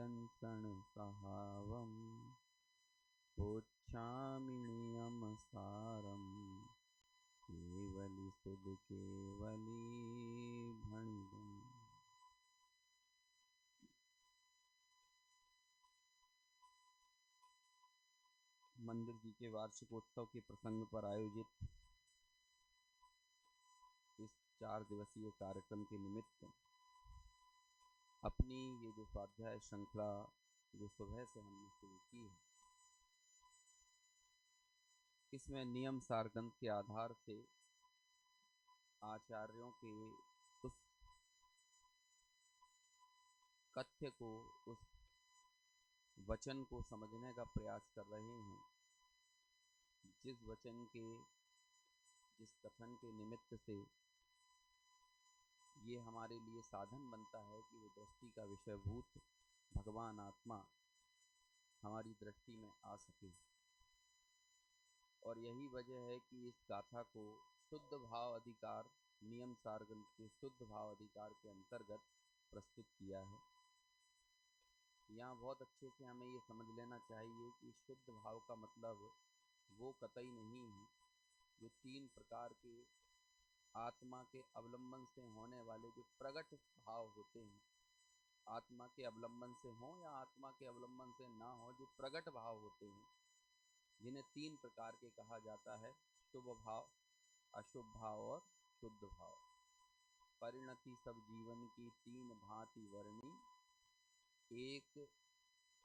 दंसण सहावम पोच्छामि नियमसारम केवली सुध केवली भणिदम्। मंदिर जी के वार्षिकोत्सव के प्रसंग पर आयोजित इस 4 दिवसीय कार्यक्रम के निमित्त अपनी ये जो स्वाध्याय श्रृंखला जो सुबह से हमने शुरू की है, इसमें नियम सार ग्रंथ के आधार से आचार्यों के उस कथ्य को, उस वचन को समझने का प्रयास कर रहे हैं, जिस वचन के, जिस कथन के निमित्त से ये हमारे लिए साधन बनता है कि वो दृष्टि का विषयभूत भगवान आत्मा हमारी दृष्टि में आ सके। और यही वजह है कि इस गाथा को शुद्ध भाव अधिकार, नियम सार ग्रंथ के शुद्ध भाव अधिकार के अंतर्गत प्रस्तुत किया है। यहाँ बहुत अच्छे से हमें ये समझ लेना चाहिए कि शुद्ध भाव का मतलब वो कतई नहीं है जो 3 प्रकार के आत्मा के अवलंबन से होने वाले जो प्रगट भाव होते हैं, आत्मा के अवलंबन से हो या आत्मा के अवलंबन से ना हो, जो प्रगट भाव होते हैं, जिन्हें 3 प्रकार के कहा जाता है, शुभ भाव, अशुभ भाव और शुद्ध भाव। परिणति सब जीवन की 3 भांति वर्णी, एक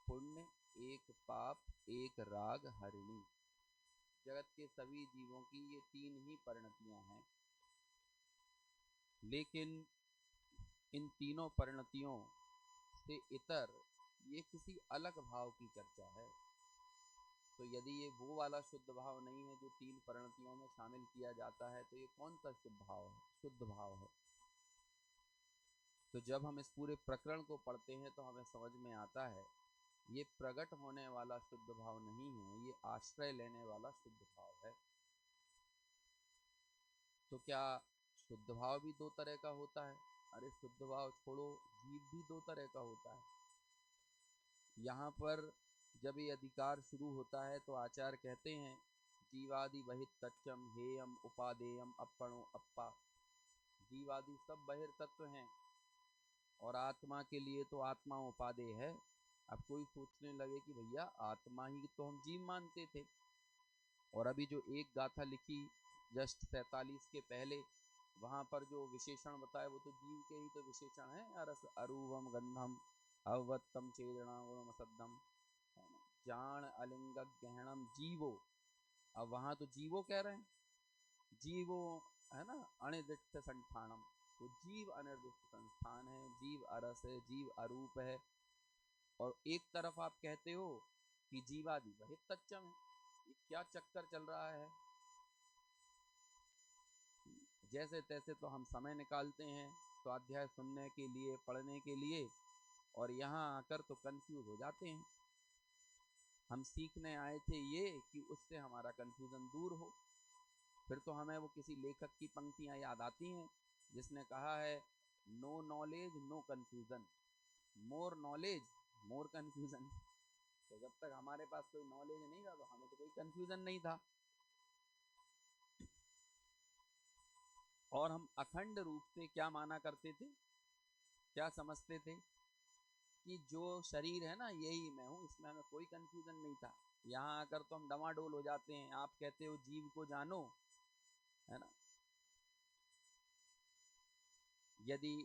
पुण्य, एक पाप, एक राग हरिणी। जगत के सभी जीवों की ये 3 ही परिणतियां हैं, लेकिन इन तीनों परिणतियों से इतर ये किसी अलग भाव की चर्चा है। तो यदि ये वो वाला शुद्ध भाव नहीं है जो 3 परिणतियों में शामिल किया जाता है, तो ये कौन सा शुद्ध भाव है? शुद्ध भाव है। तो जब हम इस पूरे प्रकरण को पढ़ते हैं तो हमें समझ में आता है ये प्रकट होने वाला शुद्ध भाव नहीं है, ये आश्रय लेने वाला शुद्ध भाव है। तो क्या शुद्ध भाव भी 2 तरह का होता है? अरे शुद्ध भाव छोड़ो, जीव भी 2 तरह का होता है। यहाँ पर जब ये अधिकार शुरू होता है तो आचार्य कहते हैं जीवादि बहित तच्चम हेयम उपादेयम अपणो अप्पा। जीवादि सब बहिर तत्व हैं और आत्मा के लिए तो आत्मा उपादेय है। अब कोई सोचने लगे कि भैया आत्मा ही तो हम जीव मानते थे, और अभी जो एक गाथा लिखी जस्ट 47 के पहले, वहां पर जो विशेषण बताए वो तो जीव के ही तो विशेषण है। अरस अरूपम गंधम अवत्तम चेदना गुणमसद्धम जान अलिंग गहनम जीवो। अब वहां तो जीवो कह रहे हैं, जीवो है ना, अनिर्दिष्ट संस्थानम। तो जीव अनिर्दिष्ट संस्थान है, जीव अरस है, जीव अरूप है। और एक तरफ आप कहते हो कि जीवादि बहित तच्चम है। ये क्या चक्कर चल रहा है? जैसे तैसे तो हम समय निकालते हैं स्वाध्याय सुनने के लिए, पढ़ने के लिए, और यहाँ आकर तो कंफ्यूज हो जाते हैं। हम सीखने आए थे ये कि उससे हमारा कंफ्यूजन दूर हो। फिर तो हमें वो किसी लेखक की पंक्तियां याद आती हैं जिसने कहा है no knowledge no confusion, more knowledge more confusion. तो जब तक हमारे पास कोई नॉलेज नहीं था तो हमें तो कोई कंफ्यूजन नहीं था। और हम अखंड रूप से क्या माना करते थे, क्या समझते थे कि जो शरीर है ना यही मैं हूं, इसमें हमें कोई कंफ्यूजन नहीं था। यहाँ आकर तो हम डमाडोल हो जाते हैं। आप कहते हो जीव को जानो, है ना, यदि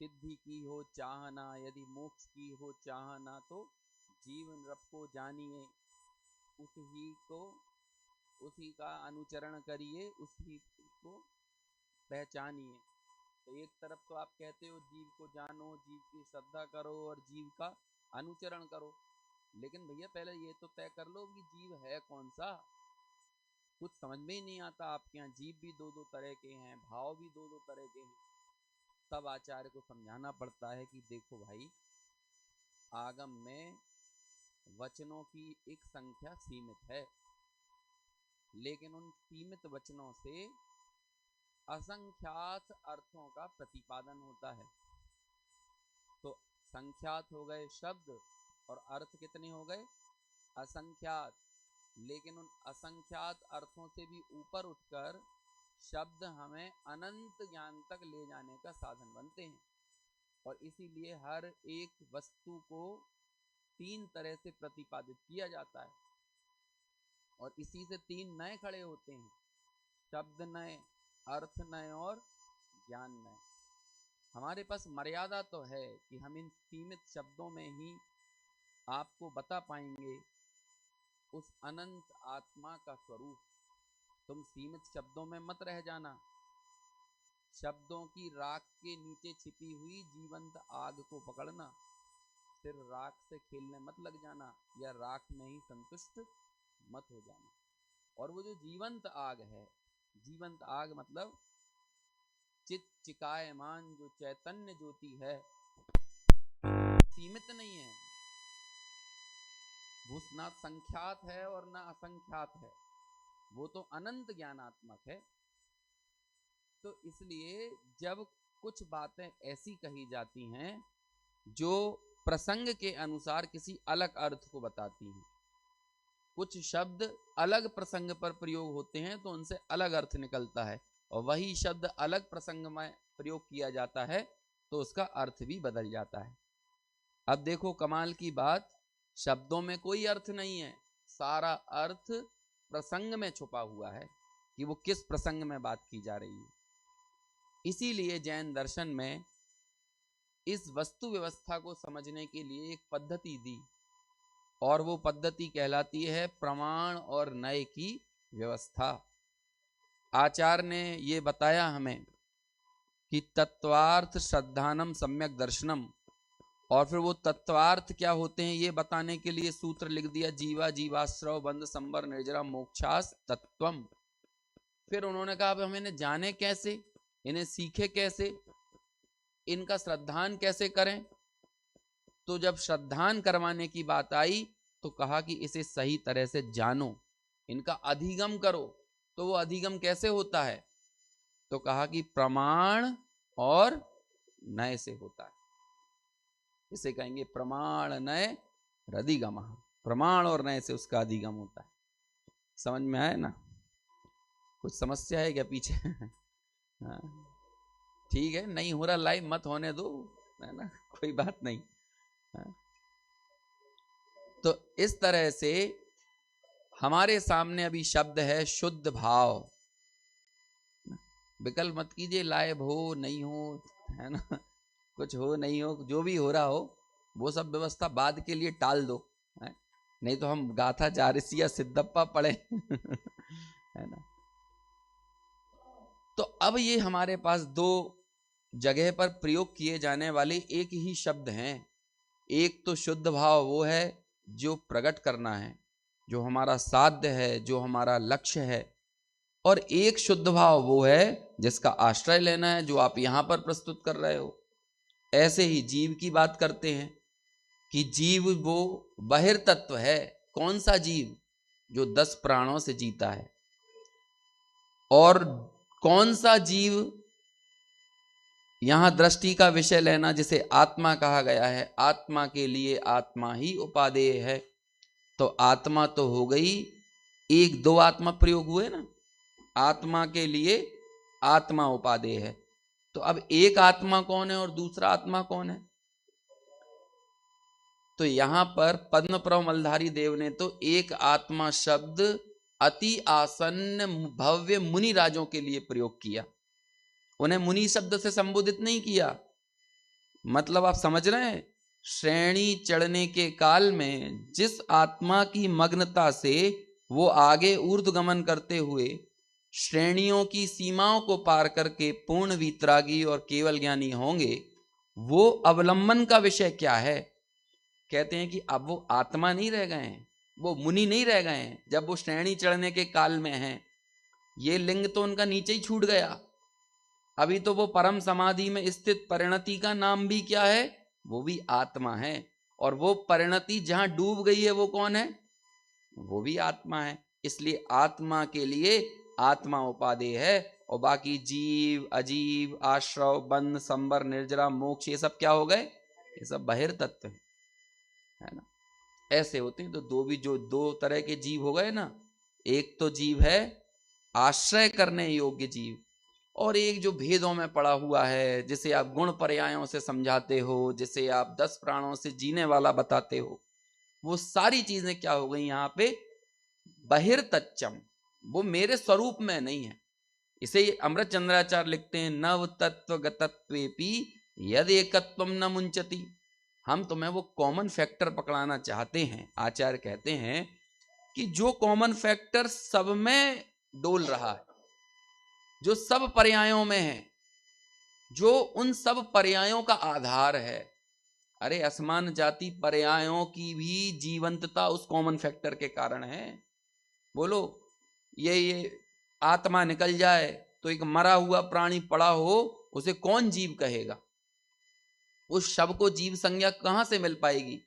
सिद्धि की हो चाहना, यदि मोक्ष की हो चाहना, तो जीवन रब को जानिए, उसी को, उसी का अनुचरण करिए, उसी को पहचानिए। तो एक तरफ तो आप कहते हो जीव को जानो, जीव की श्रद्धा करो और जीव का अनुचरण करो, लेकिन भैया पहले ये तो तय कर लो कि जीव है कौन सा। कुछ समझ में ही नहीं आता आपके यहाँ जीव भी 2-2 तरह के हैं, भाव भी 2-2 तरह के हैं। तब आचार्य को समझाना पड़ता है कि देखो भाई, आगम में वचनों की एक संख्या सीमित है, लेकिन उन सीमित वचनों से असंख्यात अर्थों का प्रतिपादन होता है। तो संख्यात हो गए शब्द और अर्थ कितने हो गए? असंख्यात। लेकिन उन असंख्यात अर्थों से भी ऊपर उठकर शब्द हमें अनंत ज्ञान तक ले जाने का साधन बनते हैं। और इसीलिए हर एक वस्तु को 3 तरह से प्रतिपादित किया जाता है और इसी से 3 नए खड़े होते हैं, शब्द नए, अर्थ नए और ज्ञान नए। हमारे पास मर्यादा तो है कि हम इन सीमित शब्दों में ही आपको बता पाएंगे उस अनंत आत्मा का स्वरूप। तुम सीमित शब्दों में मत रह जाना, शब्दों की राख के नीचे छिपी हुई जीवंत आग को पकड़ना, सिर्फ राख से खेलने मत लग जाना या राख में ही संतुष्ट मत हो जाना। और वो जो जीवंत आग है, जीवंत आग मतलब चित चिकायमान जो चैतन्य ज्योति है, सीमित नहीं है, वो ना संख्यात है और ना असंख्यात है, वो तो अनंत ज्ञानात्मक है। तो इसलिए जब कुछ बातें ऐसी कही जाती हैं जो प्रसंग के अनुसार किसी अलग अर्थ को बताती हैं, कुछ शब्द अलग प्रसंग पर प्रयोग होते हैं तो उनसे अलग अर्थ निकलता है, और वही शब्द अलग प्रसंग में प्रयोग किया जाता है तो उसका अर्थ भी बदल जाता है। अब देखो कमाल की बात, शब्दों में कोई अर्थ नहीं है, सारा अर्थ प्रसंग में छुपा हुआ है कि वो किस प्रसंग में बात की जा रही है। इसीलिए जैन दर्शन में इस वस्तु व्यवस्था को समझने के लिए एक पद्धति दी, और वो पद्धति कहलाती है प्रमाण और नय की व्यवस्था। आचार्य ने ये बताया हमें कि तत्वार्थ श्रद्धानम सम्यक दर्शनम, और फिर वो तत्वार्थ क्या होते हैं ये बताने के लिए सूत्र लिख दिया, जीवा जीवाश्रव बंध संबर निर्जरा मोक्षास तत्वम। फिर उन्होंने कहा अब हम इन्हें जाने कैसे, इन्हें सीखे कैसे, इनका श्रद्धान कैसे करें। तो जब श्रद्धान करवाने की बात आई तो कहा कि इसे सही तरह से जानो, इनका अधिगम करो। तो वो अधिगम कैसे होता है? तो कहा कि प्रमाण और नय से होता है। इसे कहेंगे प्रमाण नय रधिगम, प्रमाण और नय से उसका अधिगम होता है। समझ में आया ना? कुछ समस्या है क्या पीछे? हाँ ठीक है, नहीं हो रहा लाइव मत होने दो, है ना, कोई बात नहीं। हाँ? तो इस तरह से हमारे सामने अभी शब्द है शुद्ध भाव। विकल्प मत कीजिए लाइव हो नहीं हो, है ना, कुछ हो नहीं हो, जो भी हो रहा हो वो सब व्यवस्था बाद के लिए टाल दो, है? नहीं तो हम गाथा चारिसिया सिद्धप्पा पढ़े है ना। तो अब ये हमारे पास 2 जगह पर प्रयोग किए जाने वाले एक ही शब्द हैं। एक तो शुद्ध भाव वो है जो प्रकट करना है, जो हमारा साध्य है, जो हमारा लक्ष्य है, और एक शुद्ध भाव वो है जिसका आश्रय लेना है, जो आप यहां पर प्रस्तुत कर रहे हो। ऐसे ही जीव की बात करते हैं कि जीव वो बहिर्तत्व है। कौन सा जीव? जो 10 प्राणों से जीता है। और कौन सा जीव यहां दृष्टि का विषय लेना जिसे आत्मा कहा गया है, आत्मा के लिए आत्मा ही उपादेय है। तो आत्मा तो हो गई, 1-2 आत्मा प्रयोग हुए ना, आत्मा के लिए आत्मा उपादेय है। तो अब एक आत्मा कौन है और दूसरा आत्मा कौन है? तो यहां पर पद्मप्रभ मलधारी देव ने तो एक आत्मा शब्द अति आसन्न भव्य मुनि राजों के लिए प्रयोग किया, उन्हें मुनि शब्द से संबोधित नहीं किया। मतलब आप समझ रहे हैं, श्रेणी चढ़ने के काल में जिस आत्मा की मग्नता से वो आगे ऊर्ध्वगमन करते हुए श्रेणियों की सीमाओं को पार करके पूर्ण वीतरागी और केवल ज्ञानी होंगे, वो अवलंबन का विषय क्या है? कहते हैं कि अब वो आत्मा नहीं रह गए हैं, वो मुनि नहीं रह गए हैं। जब वो श्रेणी चढ़ने के काल में हैं, ये लिंग तो उनका नीचे ही छूट गया। अभी तो वो परम समाधि में स्थित परिणति का नाम भी क्या है? वो भी आत्मा है। और वो परिणति जहां डूब गई है वो कौन है? वो भी आत्मा है। इसलिए आत्मा के लिए आत्मा उपादेय है, और बाकी जीव अजीव आश्रव बंध संबर निर्जरा मोक्ष ये सब क्या हो गए? ये सब बाहिर तत्व है ना। ऐसे होते हैं। तो दो तरह के जीव हो गए ना, एक तो जीव है आश्रय करने योग्य जीव, और एक जो भेदों में पड़ा हुआ है, जिसे आप गुण पर्यायों से समझाते हो, जिसे आप 10 प्राणों से जीने वाला बताते हो, वो सारी चीजें क्या हो गई यहाँ पे, बहिर्तच्चम, वो मेरे स्वरूप में नहीं है। इसे अमृत चंद्राचार्य लिखते हैं, नव तत्व गतत्वेपि यद एकत्वम न मुंचति। हम तुम्हें वो कॉमन फैक्टर पकड़ाना चाहते हैं। आचार्य कहते हैं कि जो कॉमन फैक्टर सब में डोल रहा है, जो सब पर्यायों में है, जो उन सब पर्यायों का आधार है। अरे असमान जाति पर्यायों की भी जीवंतता उस कॉमन फैक्टर के कारण है। बोलो, ये आत्मा निकल जाए तो एक मरा हुआ प्राणी पड़ा हो, उसे कौन जीव कहेगा? उस शव को जीव संज्ञा कहां से मिल पाएगी?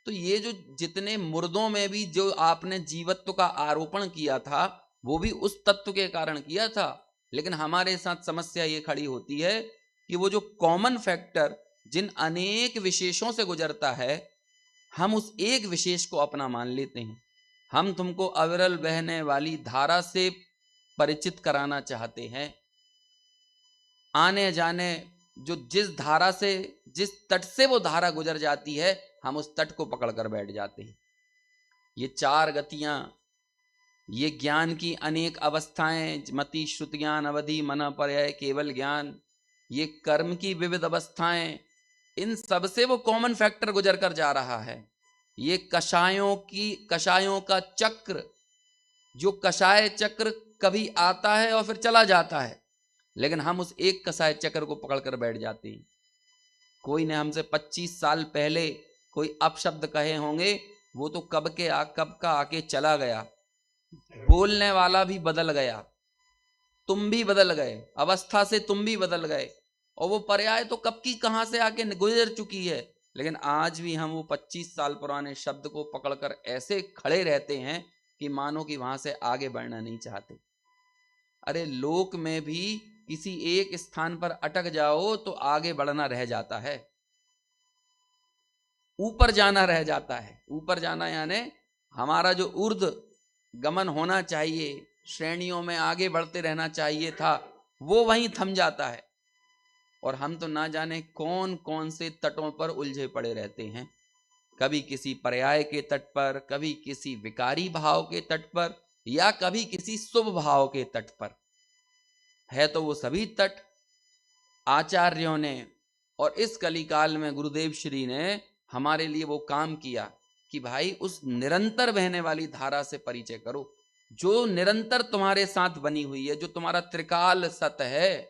तो ये जो जितने मुर्दों में भी जो आपने जीवत्व का आरोपण किया था, वो भी उस तत्व के कारण किया था। लेकिन हमारे साथ समस्या ये खड़ी होती है कि वो जो कॉमन फैक्टर जिन अनेक विशेषों से गुजरता है, हम उस एक विशेष को अपना मान लेते हैं। हम तुमको अविरल बहने वाली धारा से परिचित कराना चाहते हैं। आने जाने जो जिस धारा से, जिस तट से वो धारा गुजर जाती है, हम उस तट को पकड़कर बैठ जाते हैं। ये 4 गतियां, ये ज्ञान की अनेक अवस्थाएं, मति श्रुति ज्ञान अवधि मन पर्याय केवल ज्ञान, ये कर्म की विविध अवस्थाएं, इन सब से वो कॉमन फैक्टर गुजर कर जा रहा है। ये कषायों का चक्र, जो कषाय चक्र कभी आता है और फिर चला जाता है, लेकिन हम उस एक कषाय चक्र को पकड़कर बैठ जाते हैं। कोई ने हमसे 25 साल पहले कोई अपशब्द कहे होंगे, वो तो कब का आके चला गया। बोलने वाला भी बदल गया, तुम भी बदल गए, अवस्था से तुम भी बदल गए, और वो पर्याय तो कब की कहां से आके गुजर चुकी है। लेकिन आज भी हम वो 25 साल पुराने शब्द को पकड़कर ऐसे खड़े रहते हैं कि मानो कि वहां से आगे बढ़ना नहीं चाहते। अरे लोक में भी किसी एक स्थान पर अटक जाओ तो आगे बढ़ना रह जाता है, ऊपर जाना रह जाता है। ऊपर जाना यानी हमारा जो ऊर्ध्व गमन होना चाहिए, श्रेणियों में आगे बढ़ते रहना चाहिए था, वो वहीं थम जाता है। और हम तो ना जाने कौन कौन से तटों पर उलझे पड़े रहते हैं, कभी किसी पर्याय के तट पर, कभी किसी विकारी भाव के तट पर, या कभी किसी शुभ भाव के तट पर। है तो वो सभी तट आचार्यों ने और इस कलिकाल में गुरुदेव श्री ने हमारे लिए वो काम किया कि भाई उस निरंतर बहने वाली धारा से परिचय करो, जो निरंतर तुम्हारे साथ बनी हुई है, जो तुम्हारा त्रिकाल सत है,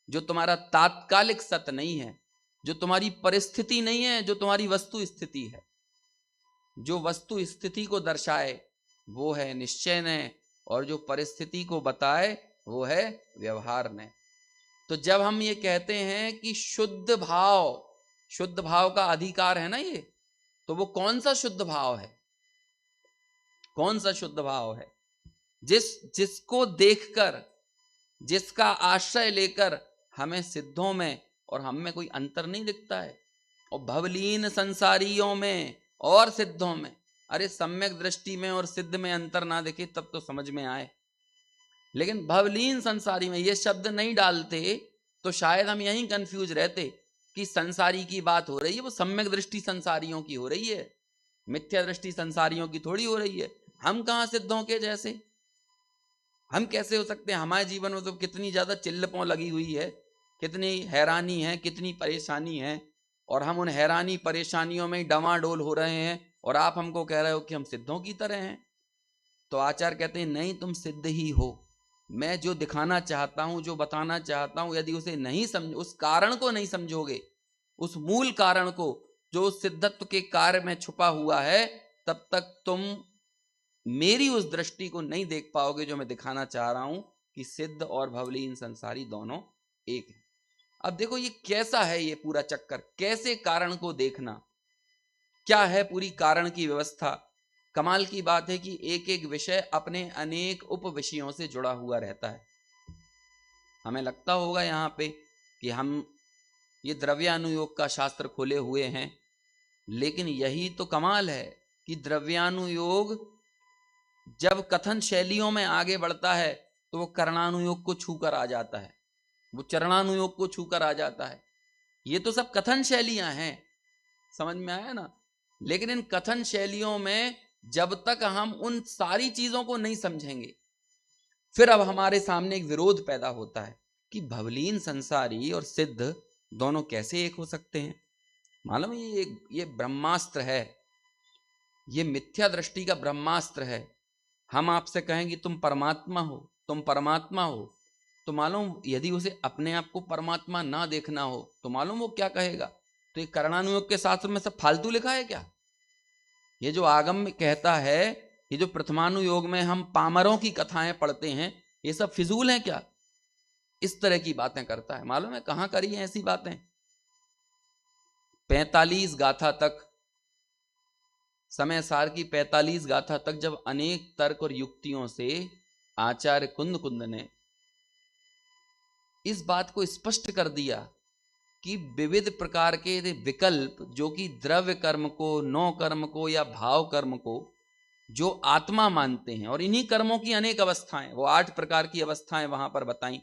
जो तुम्हारा तात्कालिक सत नहीं है, जो तुम्हारी परिस्थिति नहीं है, जो तुम्हारी वस्तु स्थिति है। जो वस्तु स्थिति को दर्शाए वो है निश्चय ने, और जो परिस्थिति को बताए वो है व्यवहार ने। तो जब हम ये कहते हैं कि शुद्ध भाव का अधिकार है ना ये, तो वो कौन सा शुद्ध भाव है? कौन सा शुद्ध भाव है? जिसको देखकर, जिसका आश्रय लेकर हमें सिद्धों में और हम में कोई अंतर नहीं दिखता है, और भवलीन संसारियों में और सिद्धों में। अरे सम्यक दृष्टि में और सिद्ध में अंतर ना दिखे तब तो समझ में आए। लेकिन भवलीन संसारी में ये शब्द नहीं डालते तो शायद हम यहीं कंफ्यूज रहते कि संसारी की बात हो रही है, वो सम्यक दृष्टि संसारियों की हो रही है, मिथ्या दृष्टि संसारियों की थोड़ी हो रही है। हम कहां सिद्धों के जैसे? हम कैसे हो सकते हैं? हमारे जीवन में तो कितनी ज्यादा चिल्लपों लगी हुई है, कितनी हैरानी है, कितनी परेशानी है, और हम उन हैरानी परेशानियों में डमाडोल हो रहे हैं, और आप हमको कह रहे हो कि हम सिद्धों की तरह हैं। तो आचार्य कहते हैं नहीं, तुम सिद्ध ही हो। मैं जो दिखाना चाहता हूं, जो बताना चाहता हूं, यदि उसे नहीं समझ, उस कारण को नहीं समझोगे, उस मूल कारण को जो सिद्धत्व के कार्य में छुपा हुआ है, तब तक तुम मेरी उस दृष्टि को नहीं देख पाओगे जो मैं दिखाना चाह रहा हूं कि सिद्ध और भवलीन संसारी दोनों एक है। अब देखो ये कैसा है, ये पूरा चक्कर, कैसे कारण को देखना, क्या है पूरी कारण की व्यवस्था। कमाल की बात है कि एक एक विषय अपने अनेक उप विषयों से जुड़ा हुआ रहता है। हमें लगता होगा यहाँ पे कि हम ये द्रव्यानुयोग का शास्त्र खोले हुए हैं, लेकिन यही तो कमाल है कि द्रव्यानुयोग जब कथन शैलियों में आगे बढ़ता है तो वो कर्णानुयोग को छूकर आ जाता है, वो चरणानुयोग को छूकर आ जाता है। ये तो सब कथन शैलियां हैं, समझ में आया ना। लेकिन इन कथन शैलियों में जब तक हम उन सारी चीजों को नहीं समझेंगे, फिर अब हमारे सामने एक विरोध पैदा होता है कि भवलीन संसारी और सिद्ध दोनों कैसे एक हो सकते हैं। मालूम है ये ब्रह्मास्त्र है, ये मिथ्या दृष्टि का ब्रह्मास्त्र है। हम आपसे कहेंगे तुम परमात्मा हो, तुम परमात्मा हो, तो मालूम यदि उसे अपने आप को परमात्मा ना देखना हो तो मालूम वो क्या कहेगा। तो ये कर्णानुयोग के शास्त्र में सब फालतू लिखा है क्या? ये जो आगम में कहता है, ये जो प्रथमानुयोग में हम पामरों की कथाएं पढ़ते हैं, ये सब फिजूल हैं क्या? इस तरह की बातें करता है। मालूम है कहां करी हैं ऐसी बातें? 45 गाथा तक, समय सार की 45 गाथा तक जब अनेक तर्क और युक्तियों से आचार्य कुंद कुंद ने इस बात को स्पष्ट कर दिया कि विविध प्रकार के विकल्प जो कि द्रव्य कर्म को, नौ कर्म को या भाव कर्म को जो आत्मा मानते हैं, और इन्हीं कर्मों की अनेक अवस्थाएं, वो 8 प्रकार की अवस्थाएं वहां पर बताई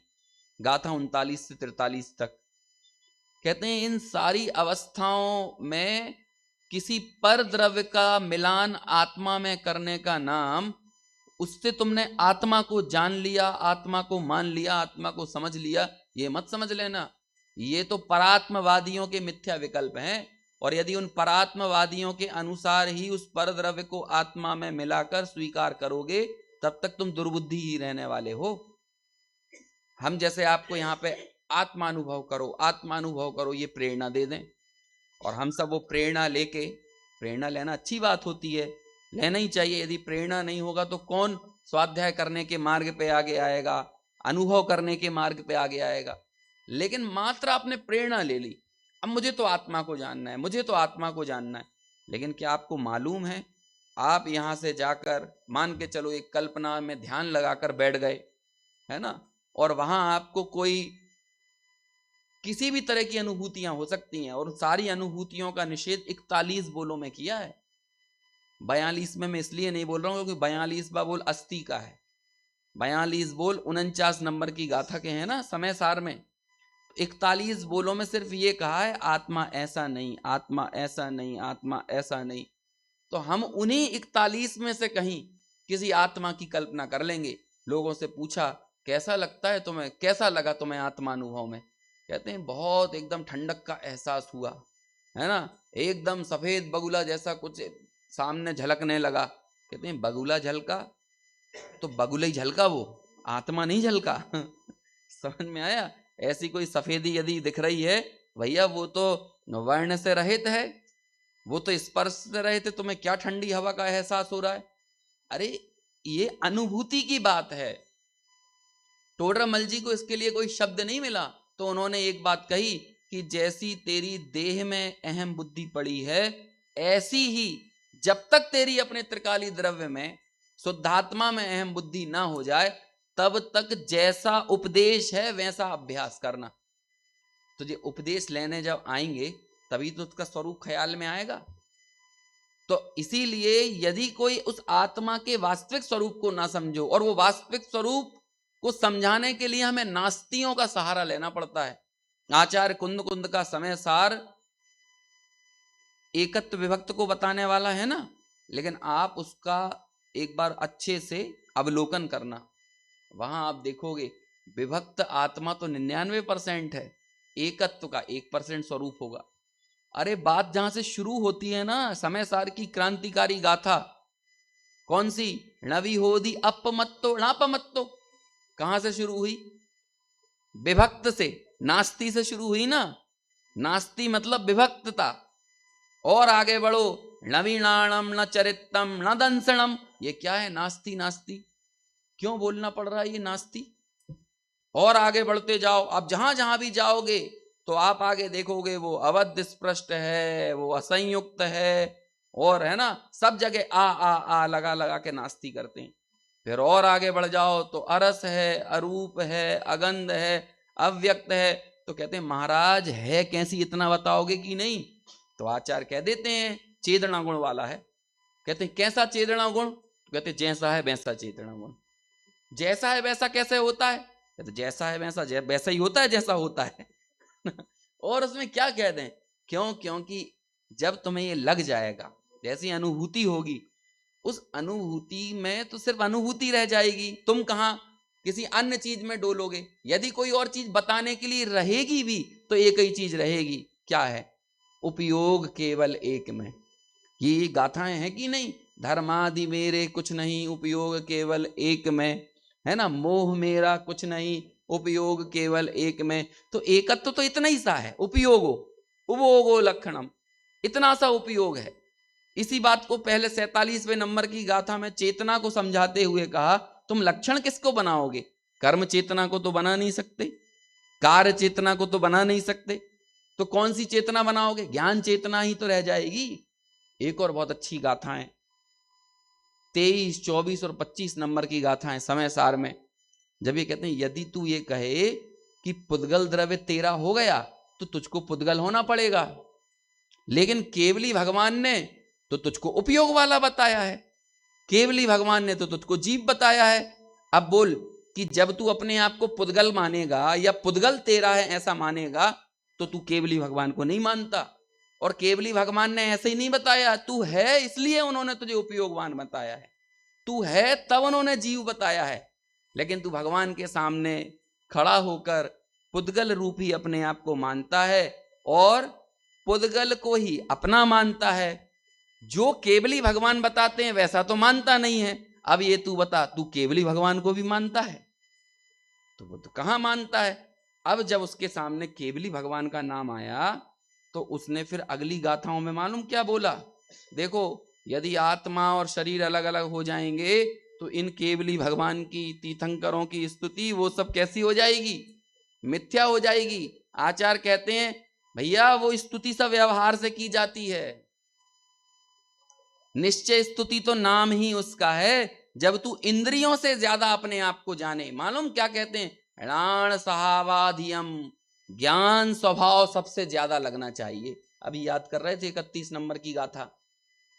गाथा 39 से 43 तक। कहते हैं इन सारी अवस्थाओं में किसी पर द्रव्य का मिलान आत्मा में करने का नाम, उससे तुमने आत्मा को जान लिया, आत्मा को मान लिया, आत्मा को समझ लिया, ये मत समझ लेना। ये तो परात्मवादियों के मिथ्या विकल्प हैं, और यदि उन परात्मवादियों के अनुसार ही उस पर द्रव्य को आत्मा में मिलाकर स्वीकार करोगे, तब तक तुम दुर्बुद्धि ही रहने वाले हो। हम जैसे आपको यहाँ पे आत्मानुभव करो, आत्मानुभव करो, ये प्रेरणा दे दें, और हम सब वो प्रेरणा लेके, प्रेरणा लेना अच्छी बात होती है, लेना ही चाहिए। यदि प्रेरणा नहीं होगा तो कौन स्वाध्याय करने के मार्ग पे आगे आएगा, अनुभव करने के मार्ग पे आगे आएगा। लेकिन मात्र आपने प्रेरणा ले ली, अब मुझे तो आत्मा को जानना है, मुझे तो आत्मा को जानना है। लेकिन क्या आपको मालूम है, आप यहां से जाकर मान के चलो एक कल्पना में ध्यान लगाकर बैठ गए, है ना, और वहां आपको कोई किसी भी तरह की अनुभूतियां हो सकती हैं, और सारी अनुभूतियों का निषेध 41 बोलों में किया है। 42 में मैं इसलिए नहीं बोल रहा हूं क्योंकि 42वां बोल अस्थि का है। 42 बोल 49 नंबर की गाथा के हैं ना समय सार में। 41 बोलों में सिर्फ ये कहा है आत्मा ऐसा नहीं, आत्मा ऐसा नहीं, आत्मा ऐसा नहीं। तो हम उन्हीं 41 में से कहीं किसी आत्मा की कल्पना कर लेंगे। लोगों से पूछा कैसा लगता है तुम्हें, कैसा लगा तुम्हें आत्मानुभव में? कहते हैं बहुत एकदम ठंडक का एहसास हुआ, है ना, एकदम सफेद बगुला जैसा कुछ सामने झलकने लगा। कहते हैं बगुला झलका तो बगुला ही झलका, वो आत्मा नहीं झलका। समझ में आया? ऐसी कोई सफेदी यदि दिख रही है भैया, वो तो वर्ण से रहित है, वो तो स्पर्श से रहित है, तुम्हें क्या ठंडी हवा का एहसास हो रहा है? अरे ये अनुभूति की बात है। टोडरमल जी को इसके लिए कोई शब्द नहीं मिला, तो उन्होंने एक बात कही कि जैसी तेरी देह में अहम बुद्धि पड़ी है, ऐसी ही जब तक तेरी अपने त्रिकाली द्रव्य में शुद्धात्मा में अहम बुद्धि ना हो जाए, तब तक जैसा उपदेश है वैसा अभ्यास करना। तो ये उपदेश लेने जब आएंगे तभी तो उसका स्वरूप ख्याल में आएगा। तो इसीलिए यदि कोई उस आत्मा के वास्तविक स्वरूप को ना समझो, और वो वास्तविक स्वरूप को समझाने के लिए हमें नास्तियों का सहारा लेना पड़ता है। आचार्य कुंद कुंद का समय सार एकत्व विभक्त को बताने वाला है ना, लेकिन आप उसका एक बार अच्छे से अवलोकन करना, वहां आप देखोगे विभक्त आत्मा तो 99% है, एकत्व का 1% स्वरूप होगा। अरे बात जहां से शुरू होती है ना, समय सार की क्रांतिकारी गाथा कौन सी, नवी होदी अपमत्तो नापमत्तो, कहां से शुरू हुई? विभक्त से, नास्ति से शुरू हुई ना। नास्ति मतलब विभक्तता। और आगे बढ़ो, नवीनाणम न चरितम न दंसणम, ये क्या है? नास्ति नास्ति, क्यों बोलना पड़ रहा है ये नास्ति? और आगे बढ़ते जाओ, आप जहां जहां भी जाओगे तो आप आगे देखोगे वो अवध स्पृष्ट है, वो असंयुक्त है, और है ना सब जगह आ लगा लगा के नास्ति करते हैं। फिर और आगे बढ़ जाओ तो अरस है, अरूप है, अगंध है, अव्यक्त है। तो कहते हैं महाराज है कैसी, इतना बताओगे कि नहीं? तो आचार्य कह देते हैं चेतना गुण वाला है। कहते हैं कैसा चेतना गुण? कहते हैं जैसा है वैसा चेतना गुण। जैसा है वैसा कैसे होता है? कहते जैसा है वैसा वैसा ही होता है जैसा होता है। और उसमें क्या कहते हैं, क्योंकि जब तुम्हें ये लग जाएगा, जैसी अनुभूति होगी, उस अनुभूति में तो सिर्फ अनुभूति रह जाएगी, तुम कहां किसी अन्य चीज में डोलोगे। यदि कोई और चीज बताने के लिए रहेगी भी तो एक ही चीज रहेगी, क्या है? उपयोग केवल एक में। ये गाथाएं हैं कि नहीं, धर्मादि मेरे कुछ नहीं, उपयोग केवल एक में, है ना, मोह मेरा कुछ नहीं, उपयोग केवल एक में। तो एकत्व तो इतना ही सा है, उपयोगो उपभोगो लक्षणम, इतना सा उपयोग है। इसी बात को पहले 47वें नंबर की गाथा में चेतना को समझाते हुए कहा, तुम लक्षण किसको बनाओगे? कर्म चेतना को तो बना नहीं सकते, कार्य चेतना को तो बना नहीं सकते, तो कौन सी चेतना बनाओगे? ज्ञान चेतना ही तो रह जाएगी। एक और बहुत अच्छी गाथाएं 23, 24 और 25 नंबर की गाथाएं समय सार में, जब ये कहते हैं यदि तू ये कहे कि पुद्गल द्रव्य तेरा हो गया तो तुझको पुद्गल होना पड़ेगा, लेकिन केवली भगवान ने तो तुझको उपयोग वाला बताया है, केवली भगवान ने तो तुझको जीव बताया है। अब बोल कि जब तू अपने आप को पुद्गल मानेगा या पुद्गल तेरा है ऐसा मानेगा तो तू केवली भगवान को नहीं मानता। और केवली भगवान ने ऐसे ही नहीं बताया, तू है इसलिए उन्होंने तुझे उपयोगवान बताया है, तू है तब उन्होंने जीव बताया है। लेकिन तू भगवान के सामने खड़ा होकर पुद्गल रूप ही अपने आप को मानता है और पुद्गल को ही अपना मानता है। जो केवली भगवान बताते हैं वैसा तो मानता नहीं है। अब ये तू बता, तू केवली भगवान को भी मानता है? तो वो तो कहां मानता है। अब जब उसके सामने केवली भगवान का नाम आया तो उसने फिर अगली गाथाओं में मालूम क्या बोला? देखो, यदि आत्मा और शरीर अलग अलग हो जाएंगे तो इन केवली भगवान की, तीर्थंकरों की स्तुति वो सब कैसी हो जाएगी? मिथ्या हो जाएगी। आचार्य कहते हैं भैया वो स्तुति सब व्यवहार से की जाती है, निश्चय स्तुति तो नाम ही उसका है जब तू इंद्रियों से ज्यादा अपने आप को जाने। मालूम क्या कहते हैं? ऋण सहावाधियम, ज्ञान स्वभाव सबसे ज्यादा लगना चाहिए। अभी याद कर रहे थे 31 नंबर की गाथा,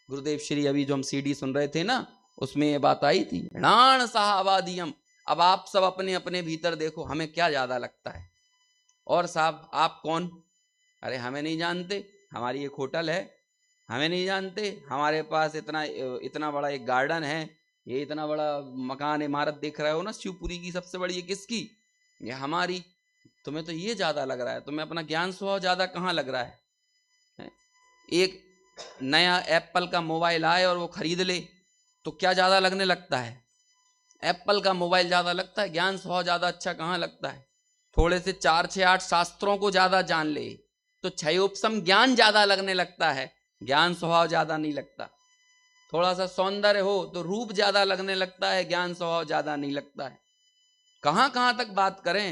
गुरुदेव श्री अभी जो हम सीडी सुन रहे थे ना, उसमें ये बात आई थी, ऋण सहावाधियम। अब आप सब अपने अपने भीतर देखो, हमें क्या ज्यादा लगता है? और साहब आप कौन? अरे हमें नहीं जानते, हमारी एक होटल है, हमें नहीं जानते, हमारे पास इतना इतना बड़ा एक गार्डन है, ये इतना बड़ा मकान इमारत देख रहे हो ना शिवपुरी की सबसे बड़ी, ये किसकी? ये हमारी। तुम्हें तो ये ज्यादा लग रहा है, तुम्हें अपना ज्ञान स्वभाव ज्यादा कहाँ लग रहा है? एक नया एप्पल का मोबाइल आए और वो खरीद ले तो क्या ज्यादा लगने लगता है? एप्पल का मोबाइल ज्यादा लगता है, ज्ञान स्वभाव ज्यादा अच्छा कहाँ लगता है? थोड़े से 4, 6, 8 शास्त्रों को ज्यादा जान ले तो क्षयोपम ज्ञान ज्यादा लगने लगता है, ज्ञान स्वभाव ज्यादा नहीं लगता। थोड़ा सा सौंदर्य हो तो रूप ज्यादा लगने लगता है, ज्ञान स्वभाव ज्यादा नहीं लगता है। कहां कहां तक बात करें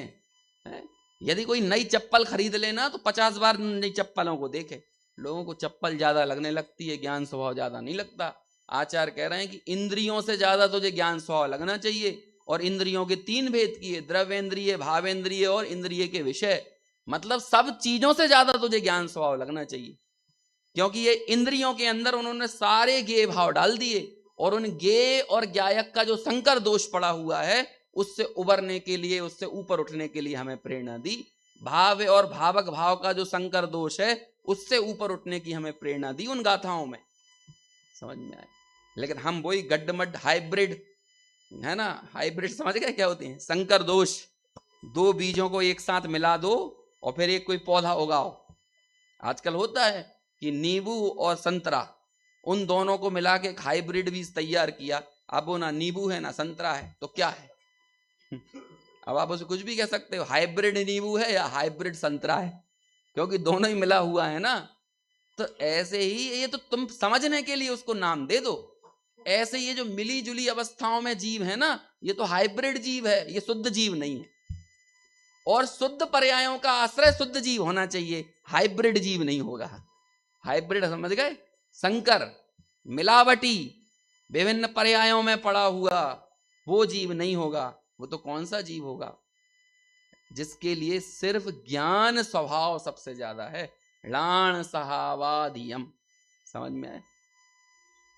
है? यदि कोई नई चप्पल खरीद लेना तो 50 बार नई चप्पलों को देखे, लोगों को चप्पल ज्यादा लगने लगती है, ज्ञान स्वभाव ज्यादा नहीं लगता। आचार्य कह रहे हैं कि इंद्रियों से ज्यादा तुझे ज्ञान स्वभाव लगना चाहिए। और इंद्रियों के 3 भेद किए, द्रव्येंद्रिय, भावेंद्रिय और इंद्रिय के विषय, मतलब सब चीजों से ज्यादा तुझे ज्ञान स्वभाव लगना चाहिए। क्योंकि ये इंद्रियों के अंदर उन्होंने सारे ज्ञेय भाव डाल दिए और उन ज्ञेय और ज्ञायक का जो संकर दोष पड़ा हुआ है उससे उबरने के लिए, उससे ऊपर उठने के लिए हमें प्रेरणा दी। भाव और भावक भाव का जो संकर दोष है उससे ऊपर उठने की हमें प्रेरणा दी उन गाथाओं में, समझ में आए। लेकिन हम वही गड्ढमड हाइब्रिड, है ना, हाइब्रिड समझ गए क्या होते हैं? संकर दोष, 2 बीजों को एक साथ मिला दो और फिर एक कोई पौधा उगाओ। आजकल होता है कि नींबू और संतरा, उन दोनों को मिला के हाइब्रिड बीज तैयार किया। अब वो ना नींबू है ना संतरा है तो क्या है? अब आप उसे कुछ भी कह सकते हो, हाइब्रिड नींबू है या हाइब्रिड संतरा है, क्योंकि दोनों ही मिला हुआ है ना। तो ऐसे ही ये तो तुम समझने के लिए उसको नाम दे दो। ऐसे ये जो मिली जुली अवस्थाओं में जीव है ना, ये तो हाइब्रिड जीव है, ये शुद्ध जीव नहीं है। और शुद्ध पर्यायों का आश्रय शुद्ध जीव होना चाहिए, हाइब्रिड जीव नहीं होगा। हाइब्रिड समझ गए? संकर, मिलावटी, विभिन्न पर्यायों में पड़ा हुआ वो जीव नहीं होगा। वो तो कौन सा जीव होगा? जिसके लिए सिर्फ ज्ञान स्वभाव सबसे ज्यादा है। णाण सहावाधियम, समझ में आए?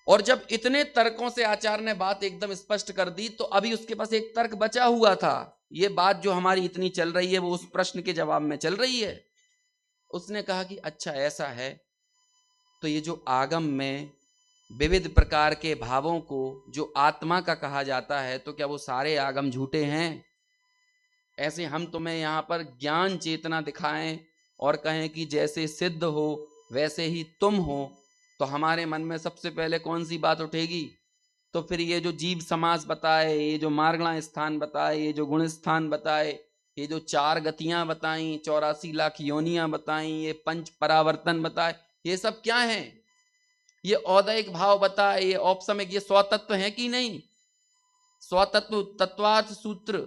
और जब इतने तर्कों से आचार्य ने बात एकदम स्पष्ट कर दी, तो अभी उसके पास एक तर्क बचा हुआ था। ये बात जो हमारी इतनी चल रही है वो उस प्रश्न के जवाब में चल रही है। उसने कहा कि अच्छा ऐसा है, तो ये जो आगम में विविध प्रकार के भावों को जो आत्मा का कहा जाता है, तो क्या वो सारे आगम झूठे हैं? ऐसे हम तुम्हें यहाँ पर ज्ञान चेतना दिखाएं और कहें कि जैसे सिद्ध हो वैसे ही तुम हो, तो हमारे मन में सबसे पहले कौन सी बात उठेगी? तो फिर ये जो जीव समास बताए, ये जो मार्गणा स्थान बताए, ये जो गुण स्थान बताए, ये जो 4 गतियां बताई, 84 लाख योनियां बताई, ये 5 परावर्तन बताए, ये सब क्या है? ये औदैहिक भाव बताए, ये औपसमिक, ये स्वतत्व है कि नहीं? स्वतत्व तत्वार्थ सूत्र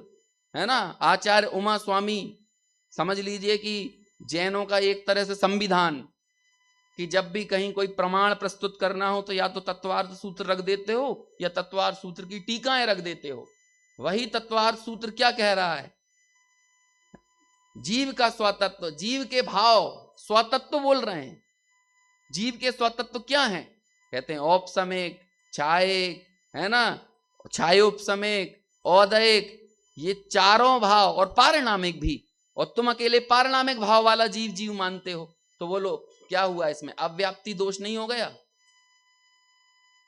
है ना, आचार्य उमा स्वामी, समझ लीजिए कि जैनों का एक तरह से संविधान, कि जब भी कहीं कोई प्रमाण प्रस्तुत करना हो तो या तो तत्वार्थ सूत्र रख देते हो या तत्वार्थ सूत्र की टीकाएं रख देते हो। वही तत्वार्थ सूत्र क्या कह रहा है? जीव का स्वतत्व, जीव के भाव, स्वतत्व बोल रहे हैं। जीव के स्वतत्व क्या है? कहते हैं औपसमिक, छायिक, है ना, छायोपसमिक, औदैहिक, ये चारों भाव, और पारिणामिक भी। और तुम अकेले पारिणामिक भाव वाला जीव जीव मानते हो, तो बोलो क्या हुआ इसमें? अव्याप्ति दोष नहीं हो गया?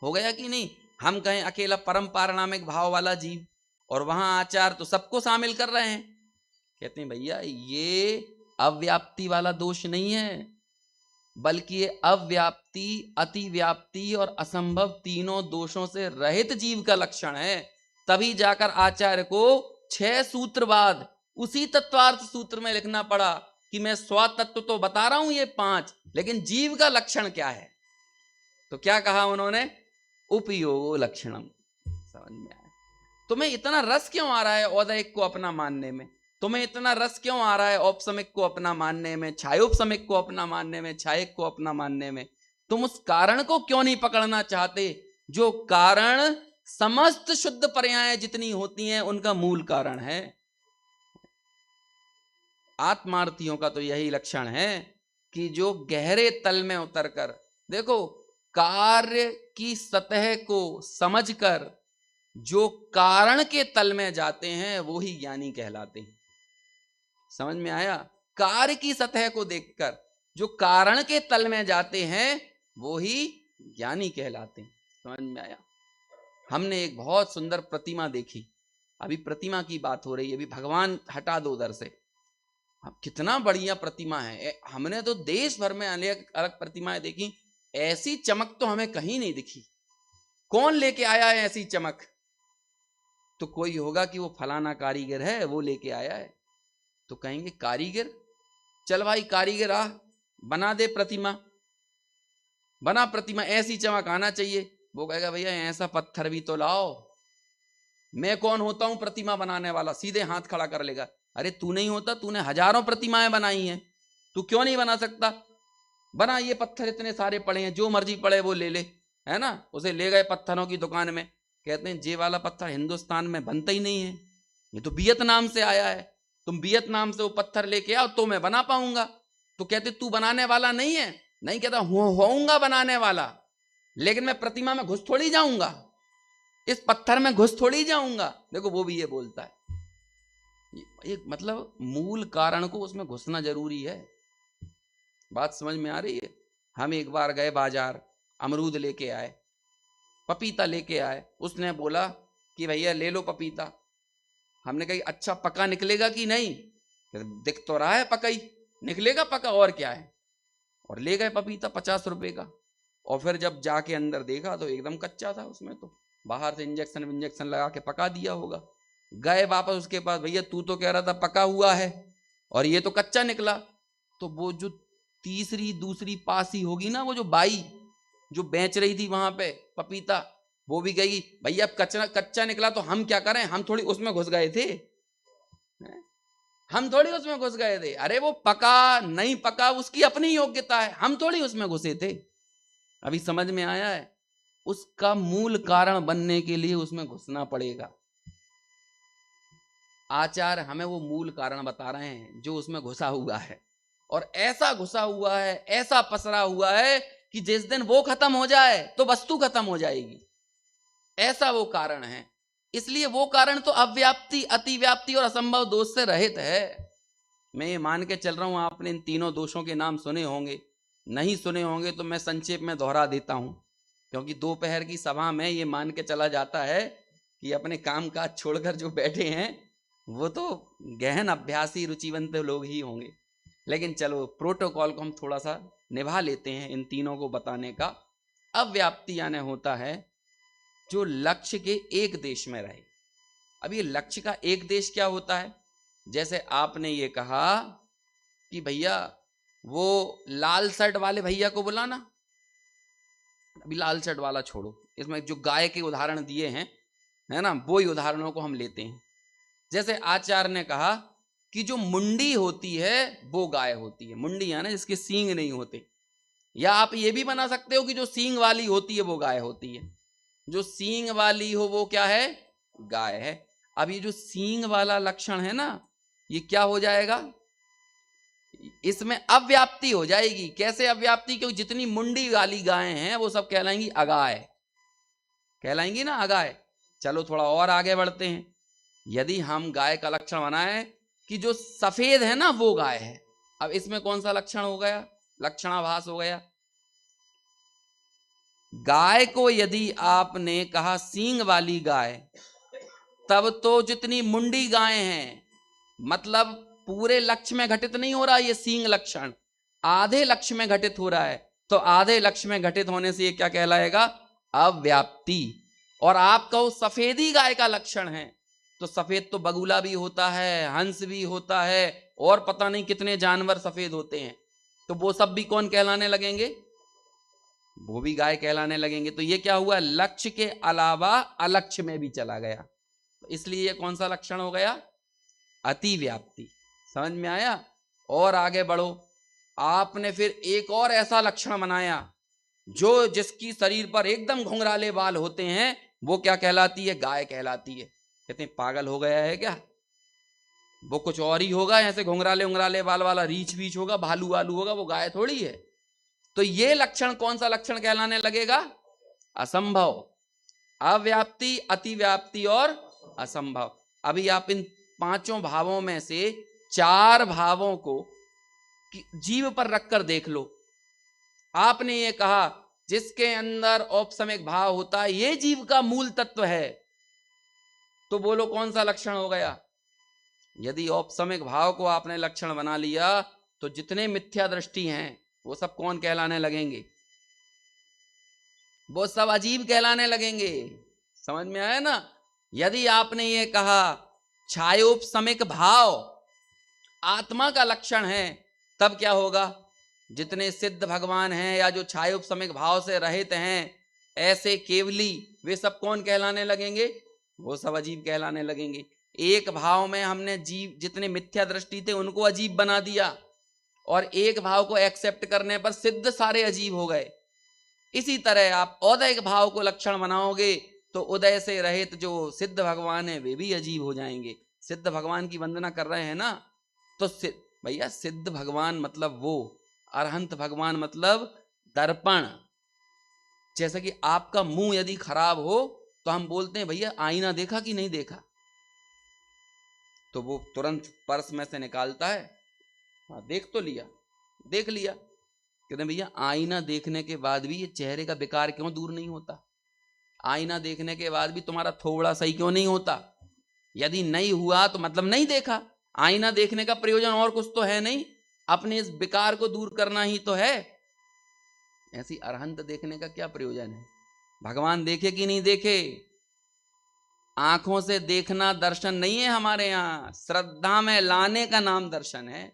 हो गया कि नहीं? हम कहें अकेला परम पारिणामिक भाव वाला जीव, और वहां आचार तो सबको शामिल कर रहे हैं। कहते हैं भैया ये अव्याप्ति वाला दोष नहीं है, बल्कि ये अव्याप्ति, अतिव्याप्ति और असंभव तीनों दोषों से रहित जीव का लक्षण है। तभी जाकर आचार्य को 6 सूत्र बाद उसी तत्वार्थ सूत्र में लिखना पड़ा कि मैं स्वतत्व तो बता रहा हूं ये 5, लेकिन जीव का लक्षण क्या है? तो क्या कहा उन्होंने? उपयोगो लक्षणम। समझ में आया? तुम्हें इतना रस क्यों आ रहा है औदैहिक को अपना मानने में? तुम्हें इतना रस क्यों आ रहा है औपसमिक को अपना मानने में, छायोपसमिक को अपना मानने में, छायिक को अपना मानने में? तुम उस कारण को क्यों नहीं पकड़ना चाहते जो कारण समस्त शुद्ध पर्याय जितनी होती हैं उनका मूल कारण है? आत्मार्थियों का तो यही लक्षण है कि जो गहरे तल में उतरकर, देखो, कार्य की सतह को समझकर जो कारण के तल में जाते हैं वो ही ज्ञानी कहलाते हैं। समझ में आया? कार्य की सतह को देखकर जो कारण के तल में जाते हैं वो ही ज्ञानी कहलाते हैं। समझ में आया? हमने एक बहुत सुंदर प्रतिमा देखी, अभी प्रतिमा की बात हो रही है, अभी भगवान हटा दो उधर से, कितना बढ़िया प्रतिमा है। हमने तो देश भर में अलग अलग प्रतिमाएं देखी, ऐसी चमक तो हमें कहीं नहीं दिखी। कौन लेके आया है ऐसी चमक? तो कोई होगा कि वो फलाना कारीगर है वो लेके आया है, तो कहेंगे कारीगर, चल भाई कारीगर आ, बना दे प्रतिमा, बना प्रतिमा, ऐसी चमक आना चाहिए। वो कहेगा भैया ऐसा पत्थर भी तो लाओ। मैं कौन होता हूं प्रतिमा बनाने वाला? सीधे हाथ खड़ा कर लेगा। अरे तू नहीं होता, तूने हजारों प्रतिमाएं बनाई हैं, तू क्यों नहीं बना सकता? बना, ये पत्थर इतने सारे पड़े हैं, जो मर्जी पड़े वो ले ले, है ना। उसे ले गए पत्थरों की दुकान में, कहते हैं ये वाला पत्थर हिंदुस्तान में बनता ही नहीं है, ये तो वियतनाम से आया है, तुम वियतनाम से वो पत्थर लेके आओ तो मैं बना पाऊंगा। तो कहते तू बनाने वाला नहीं है? नहीं, कहता होऊंगा बनाने वाला, लेकिन मैं प्रतिमा में घुस थोड़ी जाऊंगा, इस पत्थर में घुस थोड़ी जाऊंगा। देखो वो भी ये बोलता है, एक मतलब मूल कारण को उसमें घुसना जरूरी है। बात समझ में आ रही है? हम एक बार गए बाजार, अमरूद लेके आए, पपीता लेके आए, उसने बोला कि भैया ले लो पपीता। हमने कहा अच्छा पका निकलेगा कि नहीं? दिख तो रहा है पका ही निकलेगा, पका और क्या है। और ले गए पपीता 50 रुपए का, और फिर जब जाके अंदर देखा तो एकदम कच्चा था, उसमें तो बाहर से इंजेक्शन लगा के पका दिया होगा। गए वापस उसके पास, भैया तू तो कह रहा था पका हुआ है और ये तो कच्चा निकला। तो वो जो तीसरी दूसरी पासी होगी ना, वो जो बाई जो बेच रही थी वहां पे पपीता, वो भी गई, भैया कच्चा निकला तो हम क्या करें, हम थोड़ी उसमें घुस गए थे, हम थोड़ी उसमें घुस गए थे। अरे वो पका नहीं पका उसकी अपनी योग्यता है, हम थोड़ी उसमें घुसे थे। अभी समझ में आया है? उसका मूल कारण बनने के लिए उसमें घुसना पड़ेगा। आचार्य हमें वो मूल कारण बता रहे हैं जो उसमें घुसा हुआ है, और ऐसा घुसा हुआ है, ऐसा पसरा हुआ है कि जिस दिन वो खत्म हो जाए तो वस्तु खत्म हो जाएगी, ऐसा वो कारण है। इसलिए वो कारण तो अव्याप्ति, अतिव्याप्ति और असंभव दोष से रहित है। मैं ये मान के चल रहा हूं आपने इन तीनों दोषों के नाम सुने होंगे, नहीं सुने होंगे तो मैं संक्षेप में दोहरा देता हूं, क्योंकि दोपहर की सभा में ये मान के चला जाता है कि अपने काम काज छोड़कर जो बैठे हैं वो तो गहन अभ्यासी रुचिवंत लोग ही होंगे। लेकिन चलो प्रोटोकॉल को हम थोड़ा सा निभा लेते हैं इन तीनों को बताने का। अव्याप्ति यानी होता है जो लक्ष्य के एक देश में रहे। अब ये लक्ष्य का एक देश क्या होता है? जैसे आपने ये कहा कि भैया वो लाल शर्ट वाले भैया को बुलाना, अभी लाल शर्ट वाला छोड़ो, इसमें जो गाय के उदाहरण दिए हैं है ना, वो ही उदाहरणों को हम लेते हैं। जैसे आचार्य ने कहा कि जो मुंडी होती है वो गाय होती है, मुंडी यानी जिसके सींग नहीं होते, या आप ये भी बना सकते हो कि जो सींग वाली होती है वो गाय होती है, जो सींग वाली हो वो क्या है? गाय है। अब ये जो सींग वाला लक्षण है ना, ये क्या हो जाएगा? इसमें अव्याप्ति हो जाएगी। कैसे अव्याप्ति? क्योंकि जितनी मुंडी वाली गायें हैं वो सब कहलाएंगी अगाय, कहलाएंगी ना अगाय। चलो थोड़ा और आगे बढ़ते हैं। यदि हम गाय का लक्षण बनाए कि जो सफेद है ना वो गाय है, अब इसमें कौन सा लक्षण हो गया? लक्षणाभास हो गया। गाय को यदि आपने कहा सींग वाली गाय, तब तो जितनी मुंडी गायें हैं, मतलब पूरे लक्ष्य में घटित नहीं हो रहा ये सींग लक्षण, आधे लक्ष्य में घटित हो रहा है, तो आधे लक्ष्य में घटित होने से ये क्या कहलाएगा? अव्याप्ति। और आप कहो सफेदी गाय का लक्षण है, तो सफेद तो बगुला भी होता है, हंस भी होता है, और पता नहीं कितने जानवर सफेद होते हैं, तो वो सब भी कौन कहलाने लगेंगे? वो भी गाय कहलाने लगेंगे। तो ये क्या हुआ? लक्ष्य के अलावा अलक्ष्य में भी चला गया, तो इसलिए ये कौन सा लक्षण हो गया? अतिव्याप्ति। समझ में आया? और आगे बढ़ो। आपने फिर एक और ऐसा लक्षण बनाया जो जिसकी शरीर पर एकदम घुंघराले बाल होते हैं, वो क्या कहलाती है? गाय कहलाती है। कहते हैं पागल हो गया है क्या? वो कुछ और ही होगा, ऐसे घुंघराले उंगराले बाल वाला रीछ बीछ होगा, भालू वालू होगा, वो गाय थोड़ी है। तो ये लक्षण कौन सा लक्षण कहलाने लगेगा? असंभव। अव्याप्ति, अतिव्याप्ति और असंभव। अभी आप इन पांचों भावों में से चार भावों को जीव पर रखकर देख लो। आपने ये कहा जिसके अंदर औपसमिक भाव होता है ये जीव का मूल तत्व है, तो बोलो कौन सा लक्षण हो गया? यदि औपसमिक भाव को आपने लक्षण बना लिया तो जितने मिथ्या दृष्टि हैं वो सब कौन कहलाने लगेंगे? वो सब अजीब कहलाने लगेंगे। समझ में आया ना? यदि आपने ये कहा छायोपसमिक भाव आत्मा का लक्षण है, तब क्या होगा? जितने सिद्ध भगवान हैं या जो छायोपसमिक भाव से रहित हैं, ऐसे केवली, वे सब कौन कहलाने लगेंगे? वो सब अजीब कहलाने लगेंगे। एक भाव में हमने जीव जितने मिथ्या दृष्टि थे उनको अजीब बना दिया, और एक भाव को एक्सेप्ट करने पर सिद्ध सारे अजीब हो गए। इसी तरह आप औदयिक भाव को लक्षण बनाओगे तो उदय से रहित जो सिद्ध भगवान है वे भी अजीब हो जाएंगे। सिद्ध भगवान की वंदना कर रहे हैं ना, तो भैया सिद्ध भगवान मतलब वो, अरहंत भगवान मतलब दर्पण। जैसे कि आपका मुंह यदि खराब हो तो हम बोलते हैं भैया आईना देखा कि नहीं देखा, तो वो तुरंत पर्स में से निकालता है, हाँ देख तो लिया, देख लिया। कहते हैं भैया आईना देखने के बाद भी ये चेहरे का विकार क्यों दूर नहीं होता? आईना देखने के बाद भी तुम्हारा थोड़ा सही क्यों नहीं होता? यदि नहीं हुआ तो मतलब नहीं देखा। आईना देखने का प्रयोजन और कुछ तो है नहीं, अपने इस विकार को दूर करना ही तो है। ऐसी अरहंत देखने का क्या प्रयोजन है? भगवान देखे कि नहीं देखे? आंखों से देखना दर्शन नहीं है हमारे यहाँ, श्रद्धा में लाने का नाम दर्शन है।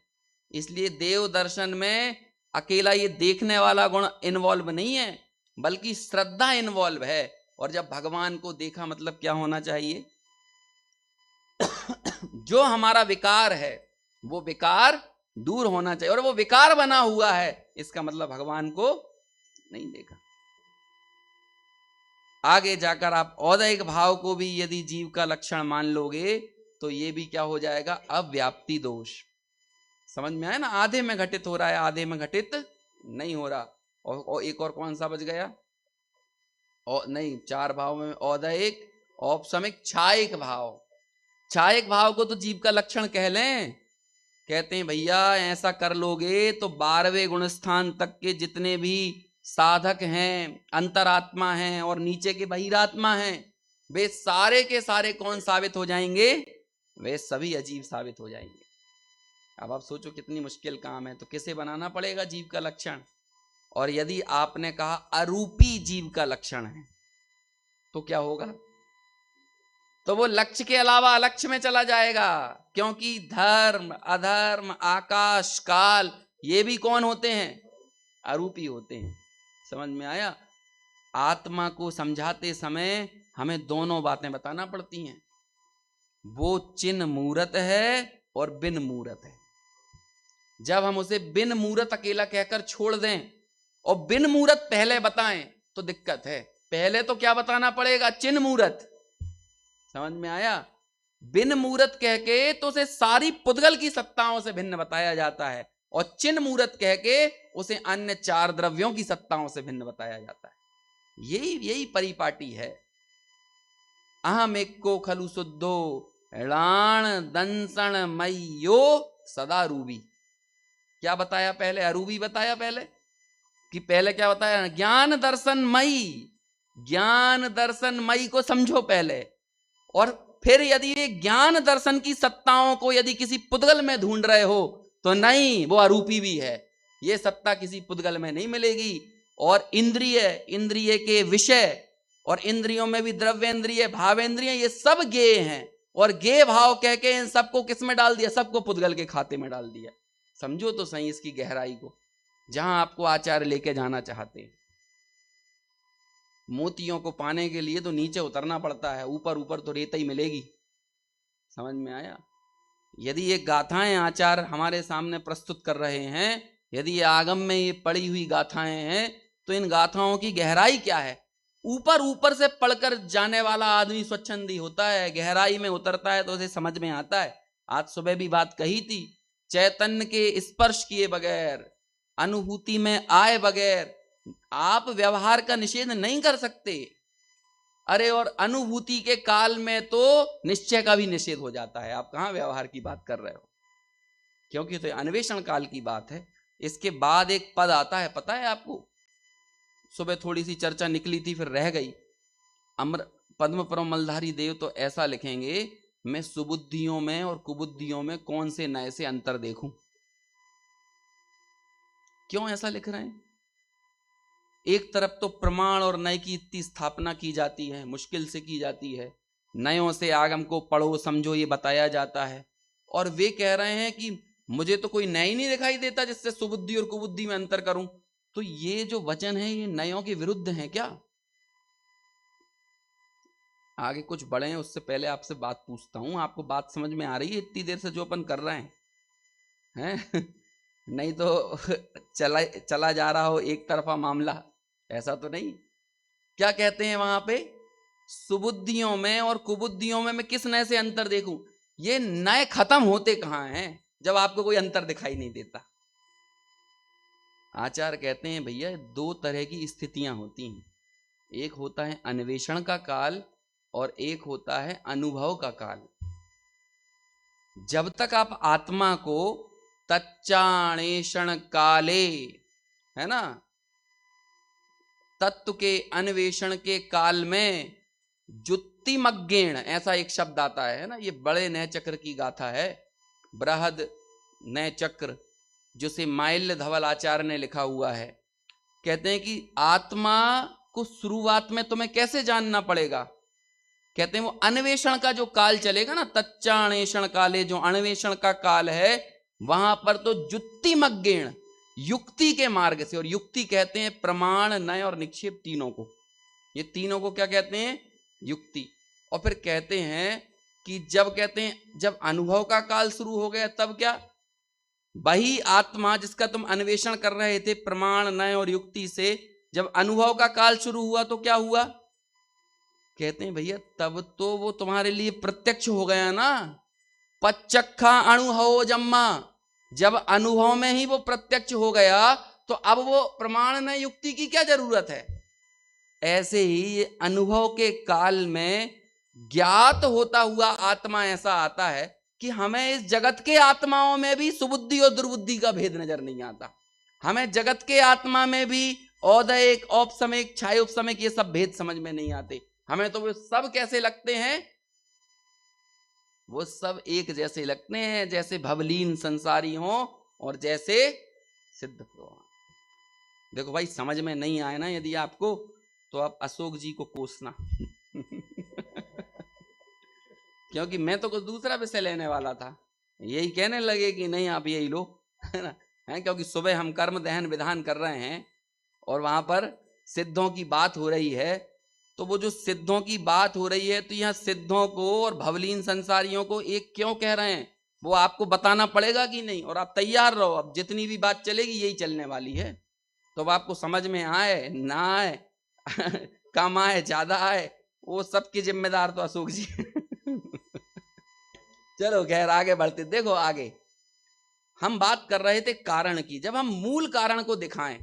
इसलिए देव दर्शन में अकेला ये देखने वाला गुण इन्वॉल्व नहीं है, बल्कि श्रद्धा इन्वॉल्व है। और जब भगवान को देखा मतलब क्या होना चाहिए? जो हमारा विकार है वो विकार दूर होना चाहिए, और वो विकार बना हुआ है इसका मतलब भगवान को नहीं देखा। आगे जाकर आप औदयिक भाव को भी यदि जीव का लक्षण मान लोगे तो ये भी क्या हो जाएगा, अव्याप्ति दोष। समझ में आया ना, आधे में घटित हो रहा है, आधे में घटित नहीं हो रहा। और एक और कौन सा बच गया, और नहीं, 4 भाव में औदयिक, औपसमिक, छायिक भाव। छायिक भाव को तो जीव का लक्षण कह लें। कहते हैं भैया ऐसा कर लोगे तो 12वें गुण स्थान तक के जितने भी साधक हैं, अंतरात्मा हैं और नीचे के बहिरात्मा हैं, वे सारे के सारे कौन साबित हो जाएंगे, वे सभी अजीब साबित हो जाएंगे। अब आप सोचो कितनी मुश्किल काम है। तो किसे बनाना पड़ेगा जीव का लक्षण। और यदि आपने कहा अरूपी जीव का लक्षण है तो क्या होगा, तो वो लक्ष्य के अलावा अलक्ष्य में चला जाएगा। क्योंकि धर्म, अधर्म, आकाश, काल, ये भी कौन होते हैं, अरूपी होते हैं। समझ में आया। आत्मा को समझाते समय हमें दोनों बातें बताना पड़ती हैं, वो चिन्ह मूरत है और बिन मूरत है। जब हम उसे बिन मूरत अकेला कहकर छोड़ दें और बिन मूरत पहले बताएं तो दिक्कत है। पहले तो क्या बताना पड़ेगा, चिन्ह मूरत। समझ में आया। बिन मूरत कह के तो उसे सारी पुद्गल की सत्ताओं से भिन्न बताया जाता है, और चिन्ह मूरत कह के उसे अन्य 4 द्रव्यों की सत्ताओं से भिन्न बताया जाता है। यही परिपाटी है। अहम एको खलु शुद्धो ऋण दंसन मयो सदा रूबी। क्या बताया पहले, अरूबी बताया पहले, कि पहले क्या बताया, ज्ञान दर्शन मई। ज्ञान दर्शन मई को समझो पहले, और फिर यदि ये ज्ञान दर्शन की सत्ताओं को यदि किसी पुद्गल में ढूंढ रहे हो तो नहीं, वो अरूपी भी है। ये सत्ता किसी पुद्गल में नहीं मिलेगी। और इंद्रिय के विषय, और इंद्रियों में भी द्रव्येंद्रिय, भावेंद्रिय, ये सब गेय हैं। और गेय भाव कह के इन सबको किस में डाल दिया, सबको पुद्गल के खाते में डाल दिया। समझो तो सही इसकी गहराई को, जहां आपको आचार्य लेके जाना चाहते हैं। मोतियों को पाने के लिए तो नीचे उतरना पड़ता है, ऊपर ऊपर तो रेत ही मिलेगी। समझ में आया। यदि ये गाथाएं आचार्य हमारे सामने प्रस्तुत कर रहे हैं, यदि ये आगम में ये पड़ी हुई गाथाएं हैं, तो इन गाथाओं की गहराई क्या है। ऊपर ऊपर से पढ़कर जाने वाला आदमी स्वच्छंदी होता है, गहराई में उतरता है तो उसे समझ में आता है। आज सुबह भी बात कही थी, चैतन्य के स्पर्श किए बगैर, अनुभूति में आए बगैर आप व्यवहार का निषेध नहीं कर सकते। अरे और अनुभूति के काल में तो निश्चय का भी निषेध हो जाता है। आप कहां व्यवहार की बात कर रहे हो, क्योंकि तो अन्वेषण काल की बात है। इसके बाद एक पद आता है, पता है आपको, सुबह थोड़ी सी चर्चा निकली थी फिर रह गई। पद्मपुरम मलधारी देव तो ऐसा लिखेंगे, मैं सुबुद्धियों में और कुबुद्धियों में कौन से नए से अंतर देखूं। क्यों ऐसा लिख रहे हैं। एक तरफ तो प्रमाण और नय की इतनी स्थापना की जाती है, मुश्किल से की जाती है, नयों से आगम को पढ़ो समझो ये बताया जाता है, और वे कह रहे हैं कि मुझे तो कोई नय ही नहीं दिखाई देता जिससे सुबुद्धि और कुबुद्धि में अंतर करूं। तो ये जो वचन है ये नयों के विरुद्ध हैं क्या। आगे कुछ बढ़े हैं उससे पहले आपसे बात पूछता हूं, आपको बात समझ में आ रही है इतनी देर से जो अपन कर रहे हैं? नहीं तो चला जा रहा हो एक तरफा मामला, ऐसा तो नहीं। क्या कहते हैं वहां पे, सुबुद्धियों में और कुबुद्धियों में मैं किस नए से अंतर देखूं। ये नए खत्म होते कहां हैं जब आपको कोई अंतर दिखाई नहीं देता। आचार्य कहते हैं भैया 2 तरह की स्थितियां होती हैं, एक होता है अन्वेषण का काल और एक होता है अनुभव का काल। जब तक आप आत्मा को तच्चाणेषण काले, है ना, तत्व के अन्वेषण के काल में जुत्तिमग्गेण, ऐसा एक शब्द आता है ना, ये बड़े नय चक्र की गाथा है, बृहद नय चक्र, जिसे माल्य धवल आचार्य ने लिखा हुआ है। कहते हैं कि आत्मा को शुरुआत में तुम्हें कैसे जानना पड़ेगा। कहते हैं वो अन्वेषण का जो काल चलेगा ना, तच्चाणेषण काले, जो अन्वेषण का काल है, वहां पर तो जुत्तिमग्गेण, युक्ति के मार्ग से, और युक्ति कहते हैं प्रमाण, नय और निक्षेप तीनों को। ये तीनों को क्या कहते हैं, युक्ति। और फिर कहते हैं कि जब कहते हैं जब अनुभव का काल शुरू हो गया तब क्या, वही आत्मा जिसका तुम अन्वेषण कर रहे थे प्रमाण, नय और युक्ति से, जब अनुभव का काल शुरू हुआ तो क्या हुआ। कहते हैं भैया तब तो वो तुम्हारे लिए प्रत्यक्ष हो गया ना, पच्चखा अनुभवो जम्मा, जब अनुभव में ही वो प्रत्यक्ष हो गया तो अब वो प्रमाण में युक्ति की क्या जरूरत है। ऐसे ही अनुभव के काल में ज्ञात होता हुआ आत्मा ऐसा आता है कि हमें इस जगत के आत्माओं में भी सुबुद्धि और दुर्बुद्धि का भेद नजर नहीं आता। हमें जगत के आत्मा में भी औदयिक, औपसमिक, छाय उपसमिक ये सब भेद समझ में नहीं आते। हमें तो वो सब कैसे लगते हैं, वो सब एक जैसे लगते हैं, जैसे भवलीन संसारी हो और जैसे सिद्ध प्रमाण। देखो भाई, समझ में नहीं आए ना यदि आपको, तो आप अशोक जी को कोसना क्योंकि मैं तो कुछ दूसरा विषय लेने वाला था, यही कहने लगे कि नहीं आप यही लो, है ना, है, क्योंकि सुबह हम कर्म दहन विधान कर रहे हैं और वहां पर सिद्धों की बात हो रही है। तो वो जो सिद्धों की बात हो रही है, तो यहाँ सिद्धों को और भवलीन संसारियों को एक क्यों कह रहे हैं, वो आपको बताना पड़ेगा कि नहीं। और आप तैयार रहो, अब जितनी भी बात चलेगी यही चलने वाली है। तो अब आपको समझ में आए ना आए कम आए ज्यादा आए, वो सबकी जिम्मेदार तो अशोक जी चलो खैर आगे बढ़ते। देखो आगे हम बात कर रहे थे कारण की। जब हम मूल कारण को दिखाएं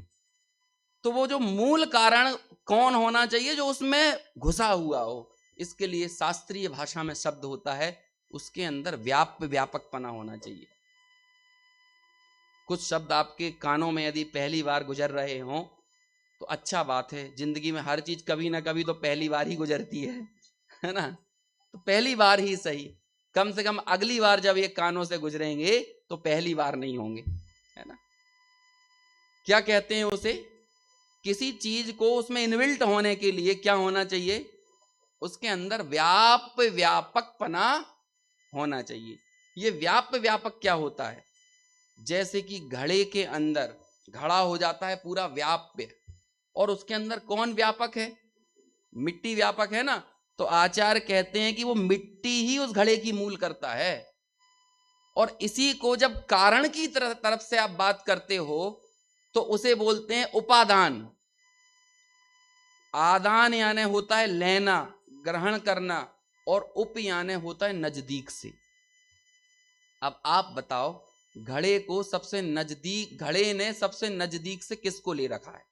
तो वो जो मूल कारण कौन होना चाहिए, जो उसमें घुसा हुआ हो। इसके लिए शास्त्रीय भाषा में शब्द होता है, उसके अंदर व्याप्य व्यापकपना होना चाहिए। कुछ शब्द आपके कानों में यदि पहली बार गुजर रहे हों तो अच्छा बात है। जिंदगी में हर चीज कभी ना कभी तो पहली बार ही गुजरती है ना। तो पहली बार ही सही, कम से कम अगली बार जब ये कानों से गुजरेंगे तो पहली बार नहीं होंगे, है ना। क्या कहते हैं उसे, किसी चीज को उसमें इनबिल्ट होने के लिए क्या होना चाहिए, उसके अंदर व्याप्य व्यापकपना होना चाहिए। ये व्याप्य व्यापक क्या होता है, जैसे कि घड़े के अंदर घड़ा हो जाता है पूरा व्याप्य, और उसके अंदर कौन व्यापक है, मिट्टी व्यापक है ना। तो आचार्य कहते हैं कि वो मिट्टी ही उस घड़े की मूल करता है। और इसी को जब कारण की तरफ से आप बात करते हो तो उसे बोलते हैं उपादान। आदान यानी होता है लेना, ग्रहण करना, और उप यानी होता है नजदीक से। अब आप बताओ, घड़े को सबसे नजदीक, घड़े ने सबसे नजदीक से किसको ले रखा है,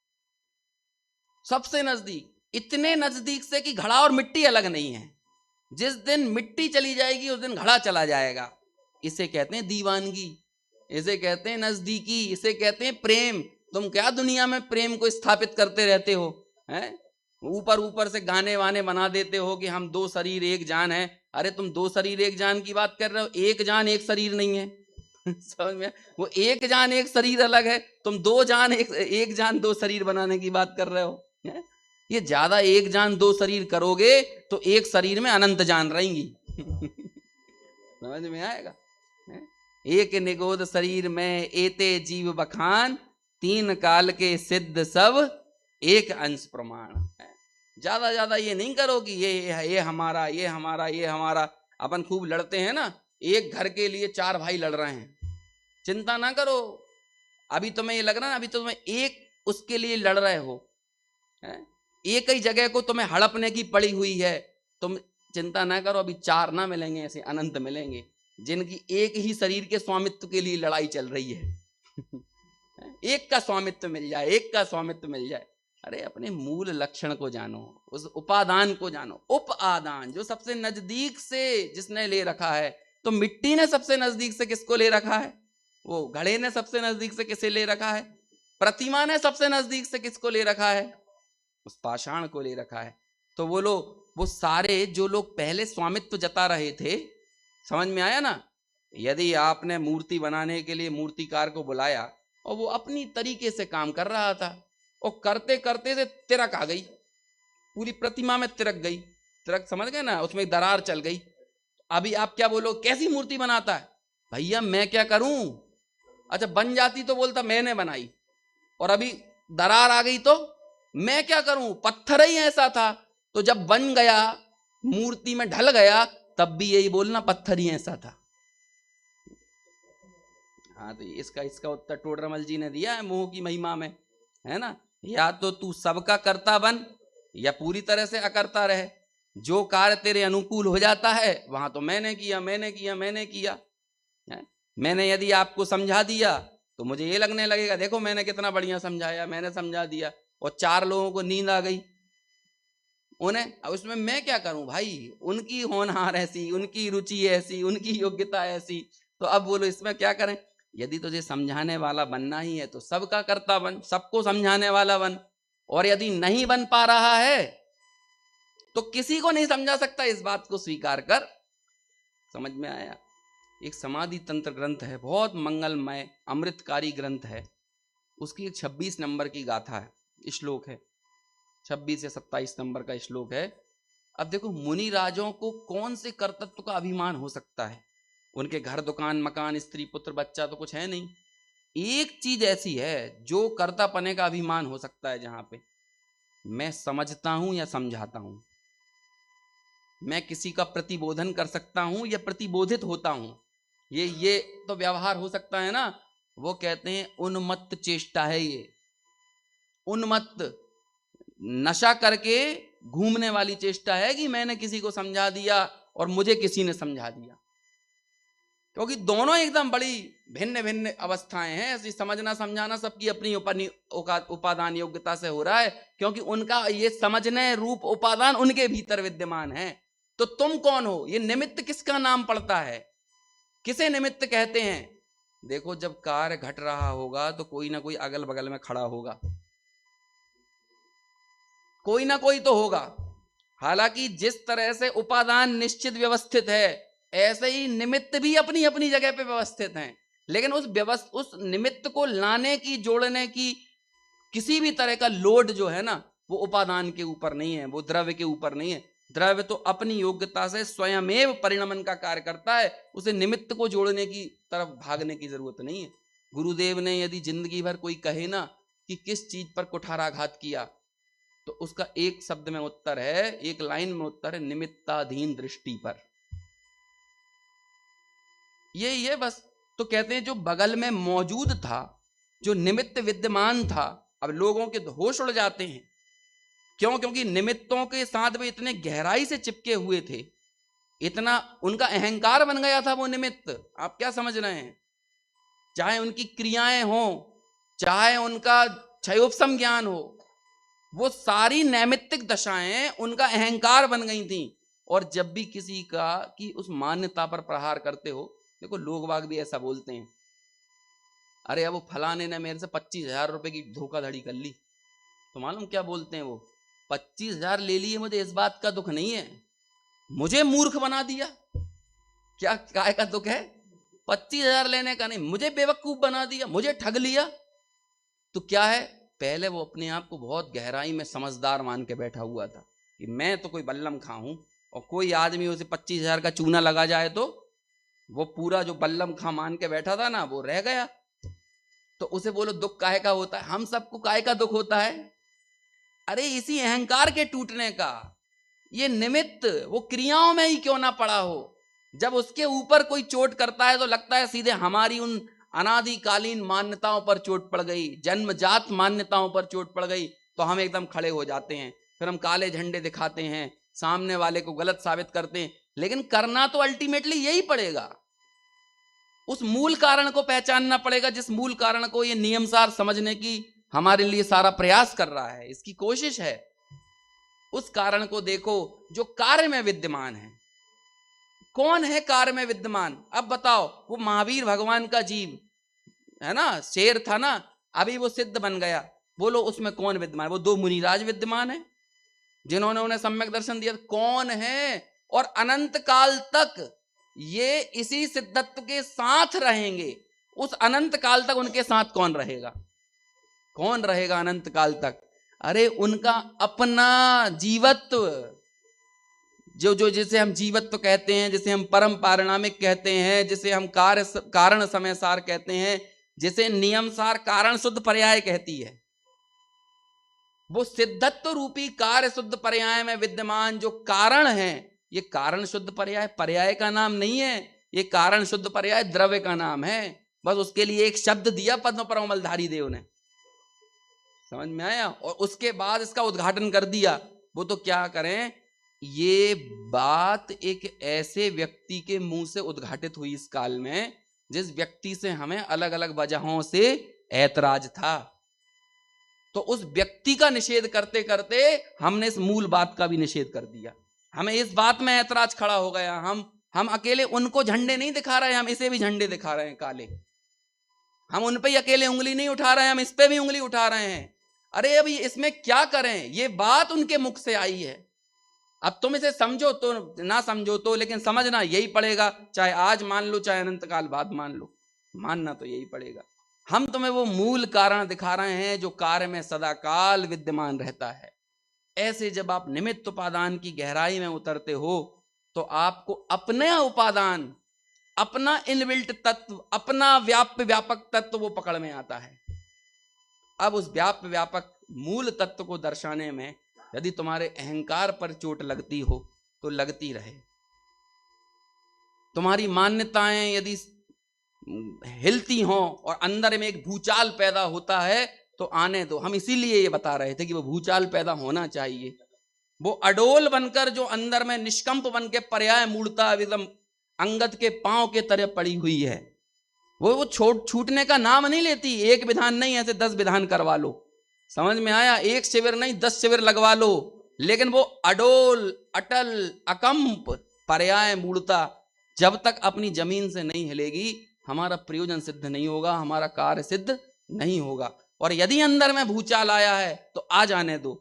सबसे नजदीक, इतने नजदीक से कि घड़ा और मिट्टी अलग नहीं है। जिस दिन मिट्टी चली जाएगी उस दिन घड़ा चला जाएगा। इसे कहते हैं दीवानगी, इसे कहते हैं नजदीकी, इसे कहते हैं प्रेम। तुम क्या दुनिया में प्रेम को स्थापित करते रहते हो, हैं? ऊपर ऊपर से गाने वाने बना देते हो कि हम दो शरीर एक जान है। अरे तुम दो शरीर एक जान की बात कर रहे हो, एक जान एक शरीर नहीं है समझ में, वो एक जान एक शरीर अलग है, तुम दो जान एक जान दो शरीर बनाने की बात कर रहे हो। ये ज्यादा एक जान दो शरीर करोगे तो एक शरीर में अनंत जान रहेंगी समझ में आएगा। एक निगोद शरीर में एते जीव बखान, तीन काल के सिद्ध सब एक अंश प्रमाण। ज्यादा ये नहीं करो कि ये हमारा, ये हमारा, ये हमारा। अपन खूब लड़ते हैं ना, एक घर के लिए चार भाई लड़ रहे हैं, चिंता ना करो। अभी तुम्हें ये लग रहा है, अभी तुम्हें एक उसके लिए लड़ रहे हो, एक ही जगह को तुम्हें हड़पने की पड़ी हुई है। तुम चिंता ना करो, अभी चार ना मिलेंगे, ऐसे अनंत मिलेंगे जिनकी एक ही शरीर के स्वामित्व के लिए लड़ाई चल रही है एक का स्वामित्व मिल जाए, एक का स्वामित्व मिल जाए। अरे अपने मूल लक्षण को जानो, उस उपादान को जानो। उपादान जो सबसे नजदीक से जिसने ले रखा है, तो मिट्टी ने सबसे नजदीक से किसको ले रखा है, वो घड़े ने सबसे नजदीक से किसे ले रखा है, प्रतिमा ने सबसे नजदीक से किसको ले रखा है, उस पाषाण को ले रखा है। तो वो सारे जो लोग पहले स्वामित्व जता रहे थे, समझ में आया ना। यदि आपने मूर्ति बनाने के लिए मूर्तिकार को बुलाया और वो अपनी तरीके से काम कर रहा था, और करते करते से तिरक आ गई, पूरी प्रतिमा में तिरक गई, तिरक समझ गए ना, उसमें दरार चल गई। अभी आप क्या बोलो, कैसी मूर्ति बनाता है भैया, मैं क्या करूं। अच्छा बन जाती तो बोलता मैंने बनाई, और अभी दरार आ गई तो मैं क्या करूं, पत्थर ही ऐसा था। तो जब बन गया, मूर्ति में ढल गया, तब भी यही बोलना पत्थर ही ऐसा था। हाँ, तो इसका उत्तर टोडरमल जी ने दिया है मोह की महिमा में, है ना। या तो तू सबका कर्ता बन या पूरी तरह से अकर्ता रहे। जो कार्य तेरे अनुकूल हो जाता है वहां तो मैंने किया मैंने किया मैंने किया है? मैंने यदि आपको समझा दिया तो मुझे ये लगने लगेगा देखो मैंने कितना बढ़िया समझाया, मैंने समझा दिया, और 4 लोगों को नींद आ गई, उन्हें उसमें मैं क्या करूं भाई, उनकी होनहार ऐसी, उनकी रुचि ऐसी, उनकी योग्यता ऐसी, तो अब बोलो इसमें क्या करें। यदि तुझे समझाने वाला बनना ही है तो सबका कर्ता बन, सबको समझाने वाला बन, और यदि नहीं बन पा रहा है तो किसी को नहीं समझा सकता, इस बात को स्वीकार कर। समझ में आया। एक समाधि तंत्र ग्रंथ है, बहुत मंगलमय अमृतकारी ग्रंथ है, उसकी 26 नंबर की गाथा है, श्लोक है 26 या 27 नंबर का श्लोक है। अब देखो मुनि राजों को कौन से कर्तृत्व का अभिमान हो सकता है, उनके घर दुकान मकान स्त्री पुत्र बच्चा तो कुछ है नहीं, एक चीज ऐसी है जो कर्तापने का अभिमान हो सकता है, जहां पे मैं समझता हूं या समझाता हूं, मैं किसी का प्रतिबोधन कर सकता हूं या प्रतिबोधित होता हूं, ये तो व्यवहार हो सकता है ना। वो कहते हैं उन्मत्त चेष्टा है ये, उन्मत्त नशा करके घूमने वाली चेष्टा है कि मैंने किसी को समझा दिया और मुझे किसी ने समझा दिया, क्योंकि दोनों एकदम बड़ी भिन्न भिन्न अवस्थाएं हैं। ऐसी समझना समझाना सबकी अपनी उपादान योग्यता से हो रहा है, क्योंकि उनका ये समझने रूप उपादान उनके भीतर विद्यमान है। तो तुम कौन हो, ये निमित्त किसका नाम पड़ता है, किसे निमित्त कहते हैं। देखो जब कार्य घट रहा होगा तो कोई ना कोई अगल बगल में खड़ा होगा, कोई ना कोई तो होगा। हालांकि जिस तरह से उपादान निश्चित व्यवस्थित है, ऐसे ही निमित्त भी अपनी अपनी जगह पे व्यवस्थित हैं, लेकिन उस निमित्त को लाने की जोड़ने की किसी भी तरह का लोड जो है ना, वो उपादान के ऊपर नहीं है, वो द्रव्य के ऊपर नहीं है। द्रव्य तो अपनी योग्यता से स्वयमेव परिणमन का कार्य करता है, उसे निमित्त को जोड़ने की तरफ भागने की जरूरत नहीं है। गुरुदेव ने यदि जिंदगी भर कोई कहे ना कि किस चीज पर कुठाराघात किया, तो उसका एक शब्द में उत्तर है, एक लाइन में उत्तर है, निमित्ताधीन दृष्टि पर। ये बस। तो कहते हैं जो बगल में मौजूद था, जो निमित्त विद्यमान था, अब लोगों के होश उड़ जाते हैं। क्यों? क्योंकि निमित्तों के साथ वे इतने गहराई से चिपके हुए थे, इतना उनका अहंकार बन गया था वो निमित्त। आप क्या समझ रहे हैं? चाहे उनकी क्रियाएं हो, चाहे उनका क्षयोपशम ज्ञान हो, वो सारी नैमित्तिक दशाएं उनका अहंकार बन गई थी। और जब भी किसी का की उस मान्यता पर प्रहार करते हो, देखो लोग बाग भी ऐसा बोलते हैं, अरे अब वो फलाने ने मेरे से 25,000 रुपए की धोखाधड़ी कर ली, तो मालूम क्या बोलते हैं वो, 25,000 ले लिए, मुझे इस बात का दुख नहीं है, मुझे मूर्ख बना दिया। क्या काय का दुख है? 25,000 लेने का नहीं, मुझे बेवकूफ बना दिया, मुझे ठग लिया। तो क्या है, पहले वो अपने आप को बहुत गहराई में समझदार मान के बैठा हुआ था कि मैं तो कोई बल्लम खां हूं, और कोई आदमी उसे 25,000 का चूना लगा जाए तो वो पूरा जो बल्लम खां मान के बैठा था ना, वो रह गया। तो उसे बोलो दुख काहे का होता है? हम सबको काहे का दुख होता है? अरे इसी अहंकार के टूटने का। ये निमित्त वो क्रियाओं में ही क्यों ना पड़ा हो, जब उसके ऊपर कोई चोट करता है तो लगता है सीधे हमारी उन अनादिकालीन मान्यताओं पर चोट पड़ गई, जन्मजात मान्यताओं पर चोट पड़ गई, तो हम एकदम खड़े हो जाते हैं, फिर हम काले झंडे दिखाते हैं, सामने वाले को गलत साबित करते हैं। लेकिन करना तो अल्टीमेटली यही पड़ेगा, उस मूल कारण को पहचानना पड़ेगा, जिस मूल कारण को ये नियमसार समझने की हमारे लिए सारा प्रयास कर रहा है, इसकी कोशिश है। उस कारण को देखो जो कार्य में विद्यमान है। कौन है कार्य में विद्यमान? अब बताओ, वो महावीर भगवान का जीव है ना, शेर था ना, अभी वो सिद्ध बन गया, बोलो उसमें कौन विद्यमान है? वो 2 मुनिराज विद्यमान है जिन्होंने उन्हें सम्यक दर्शन दिया। कौन है? और अनंत काल तक ये इसी सिद्धत्व के साथ रहेंगे। उस अनंत काल तक उनके साथ कौन रहेगा? कौन रहेगा अनंत काल तक? अरे उनका अपना जीवत्व, जो जिसे हम जीवत्व कहते हैं, जिसे हम परम पारिणामिक कहते हैं, जिसे हम कारण समय सार कहते हैं, जिसे नियम सार कारण शुद्ध पर्याय कहती है, वो सिद्धत्व रूपी कार्य शुद्ध पर्याय में विद्यमान जो कारण है, ये कारण शुद्ध पर्याय पर्याय का नाम नहीं है, ये कारण शुद्ध पर्याय द्रव्य का नाम है। बस उसके लिए एक शब्द दिया पद्म परमलधारी देव ने, समझ में आया? और उसके बाद इसका उद्घाटन कर दिया। वो तो क्या करें, ये बात एक ऐसे व्यक्ति के मुंह से उद्घाटित हुई इस काल में जिस व्यक्ति से हमें अलग अलग वजहों से ऐतराज था। तो उस व्यक्ति का निषेध करते करते हमने इस मूल बात का भी निषेध कर दिया। हमें इस बात में ऐतराज खड़ा हो गया। हम अकेले उनको झंडे नहीं दिखा रहे, हम इसे भी झंडे दिखा रहे हैं काले। हम उन पे ही अकेले उंगली नहीं उठा रहे हैं, हम इस पे भी उंगली उठा रहे हैं। अरे अब इसमें क्या करें, ये बात उनके मुख से आई है। अब तुम इसे समझो तो ना समझो तो, लेकिन समझना यही पड़ेगा, चाहे आज मान लो चाहे अनंत काल बाद मान लो, मानना तो यही पड़ेगा। हम तुम्हें वो मूल कारण दिखा रहे हैं जो कार्य में सदा काल विद्यमान रहता है। ऐसे जब आप निमित्त उपादान की गहराई में उतरते हो तो आपको अपने उपादान, अपना इनबिल्ट तत्व, अपना व्याप्य व्यापक तत्व वो पकड़ में आता है। अब उस व्याप्य व्यापक मूल तत्व को दर्शाने में यदि तुम्हारे अहंकार पर चोट लगती हो तो लगती रहे। तुम्हारी मान्यताएं यदि हिलती हों और अंदर में एक भूचाल पैदा होता है तो आने दो। हम इसीलिए ये बता रहे थे कि वो भूचाल पैदा होना चाहिए। वो अडोल बनकर जो अंदर में निष्कंप बन के पर्याय मूलता एकदम अंगद के पांव के तरह पड़ी हुई है, वो छूटने का नाम नहीं लेती। एक विधान नहीं, ऐसे 10 विधान करवा लो, समझ में आया? एक शिविर नहीं 10 शिविर लगवा लो, लेकिन वो अडोल अटल अकंप पर्याय मूलता जब तक अपनी जमीन से नहीं हिलेगी हमारा प्रयोजन सिद्ध नहीं होगा, हमारा कार्य सिद्ध नहीं होगा। और यदि अंदर में भूचाल आया है तो आ जाने दो।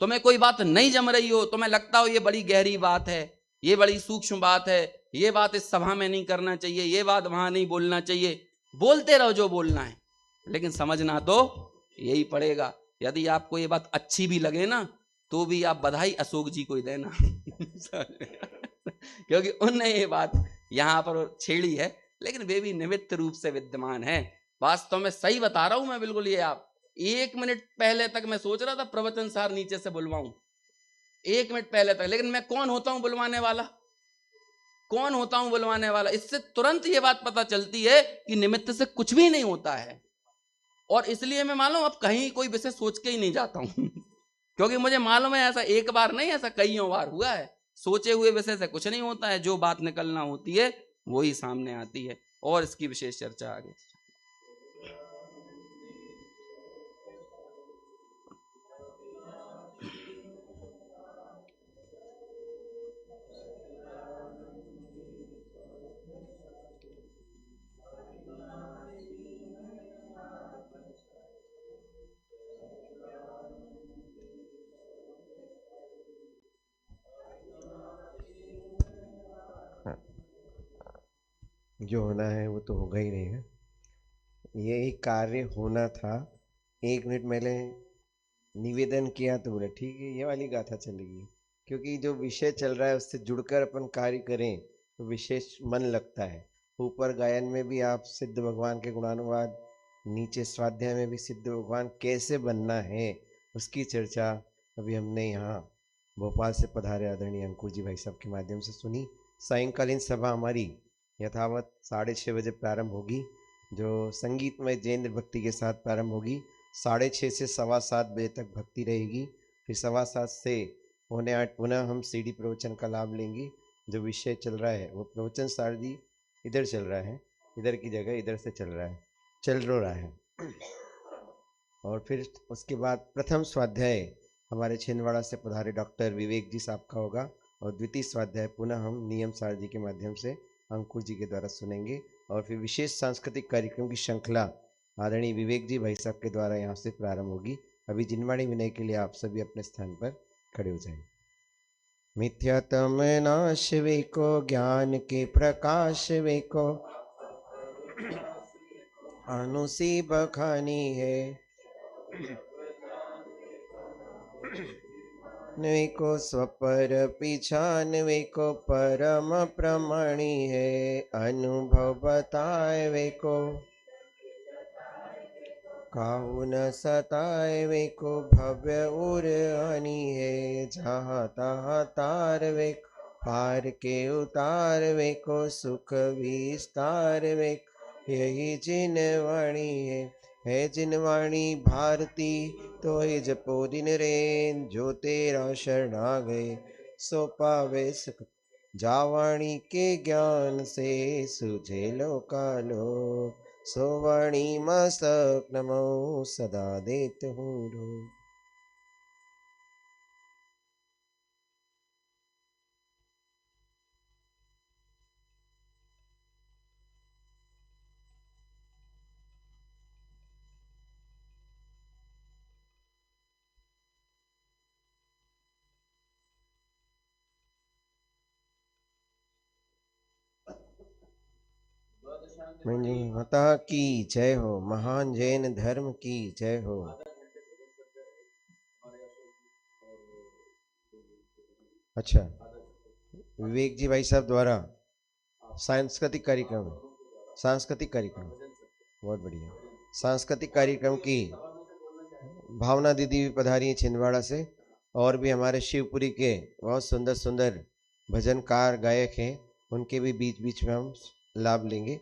तुम्हें कोई बात नहीं जम रही हो, तुम्हें लगता हो ये बड़ी गहरी बात है, ये बड़ी सूक्ष्म बात है, ये बात इस सभा में नहीं करना चाहिए, ये बात वहां नहीं बोलना चाहिए, बोलते रहो जो बोलना है, लेकिन समझना तो यही पड़ेगा। यदि आपको ये बात अच्छी भी लगे ना तो भी आप बधाई अशोक जी को ही देना क्योंकि उनने ये बात यहां पर छेड़ी है, लेकिन वे भी निमित्त रूप से विद्यमान है। वास्तव में सही बता रहा हूं मैं बिल्कुल। ये आप 1 मिनट पहले तक मैं सोच रहा था प्रवचन सार नीचे से बुलवाऊं, 1 मिनट पहले तक, लेकिन मैं कौन होता हूं बुलवाने वाला? कौन होता हूं बुलवाने वाला? इससे तुरंत ये बात पता चलती है कि निमित्त से कुछ भी नहीं होता है। और इसलिए मैं मालूम अब कहीं कोई विषय सोच के ही नहीं जाता हूं क्योंकि मुझे मालूम है ऐसा एक बार नहीं, ऐसा कईयों बार हुआ है। सोचे हुए विषय से कुछ नहीं होता है, जो बात निकलना होती है वही सामने आती है। और इसकी विशेष चर्चा आगे। जो होना है वो तो होगा ही नहीं है। ये एक कार्य होना था। 1 मिनट पहले निवेदन किया तो बोले ठीक है, ये वाली गाथा चलेगी, क्योंकि जो विषय चल रहा है उससे जुड़कर अपन कार्य करें तो विशेष मन लगता है। ऊपर गायन में भी आप सिद्ध भगवान के गुणानुवाद, नीचे स्वाध्याय में भी सिद्ध भगवान कैसे बनना है उसकी चर्चा अभी हमने यहाँ भोपाल से पधारे आदरणीय अंकुर जी भाई साहब के माध्यम से सुनी। सायंकालीन सभा हमारी यथावत 6:30 बजे प्रारंभ होगी, जो संगीतमय जैन भक्ति के साथ प्रारंभ होगी। 6:30 से 7:15 बजे तक भक्ति रहेगी। फिर 7:15 से 7:45 पुनः हम सीडी प्रवचन का लाभ लेंगे। जो विषय चल रहा है वो प्रवचन सारदी इधर चल रहा है, इधर की जगह इधर से चल रहा है। और फिर उसके बाद प्रथम स्वाध्याय हमारे छिंदवाड़ा से पधारे डॉक्टर विवेक जी साहब का होगा, और द्वितीय स्वाध्याय पुनः हम नियम सारदी के माध्यम से अंकुर जी के द्वारा सुनेंगे। और फिर विशेष सांस्कृतिक कार्यक्रम की श्रृंखला आदरणीय विवेक जी भाई साहब के द्वारा यहाँ से प्रारंभ होगी। अभी जिनवाणी विनय के लिए आप सभी अपने स्थान पर खड़े हो जाएं। मिथ्यातम नाश वेको, ज्ञान के प्रकाश वेको, अनुसी बखानी है। वेको स्वपर पिछान वेको परम प्रमाणी है। अनुभव बताए वेको काहू न सताए वेको भव्य उर आनी है। जहाँ तहाँ तार वेको पार के उतार वेको सुख विस्तार वेको यही जिनवाणी है जिनवाणी भारती तो ये जपो दिन रेन जो तेरा शरणा गए सो पावे सुख। जावाणी के ज्ञान से सुझे लोकालो, सो वाणी मस्तक नमो सदा देत हूँ रो। माता की जय हो, महान जैन धर्म की जय हो। अच्छा, विवेक जी भाई साहब द्वारा सांस्कृतिक कार्यक्रम, सांस्कृतिक कार्यक्रम, बहुत बढ़िया। सांस्कृतिक कार्यक्रम की भावना दीदी भी पधारी हैं छिंदवाड़ा से, और भी हमारे शिवपुरी के बहुत सुंदर सुंदर भजनकार गायक हैं, उनके भी बीच बीच में हम लाभ लेंगे।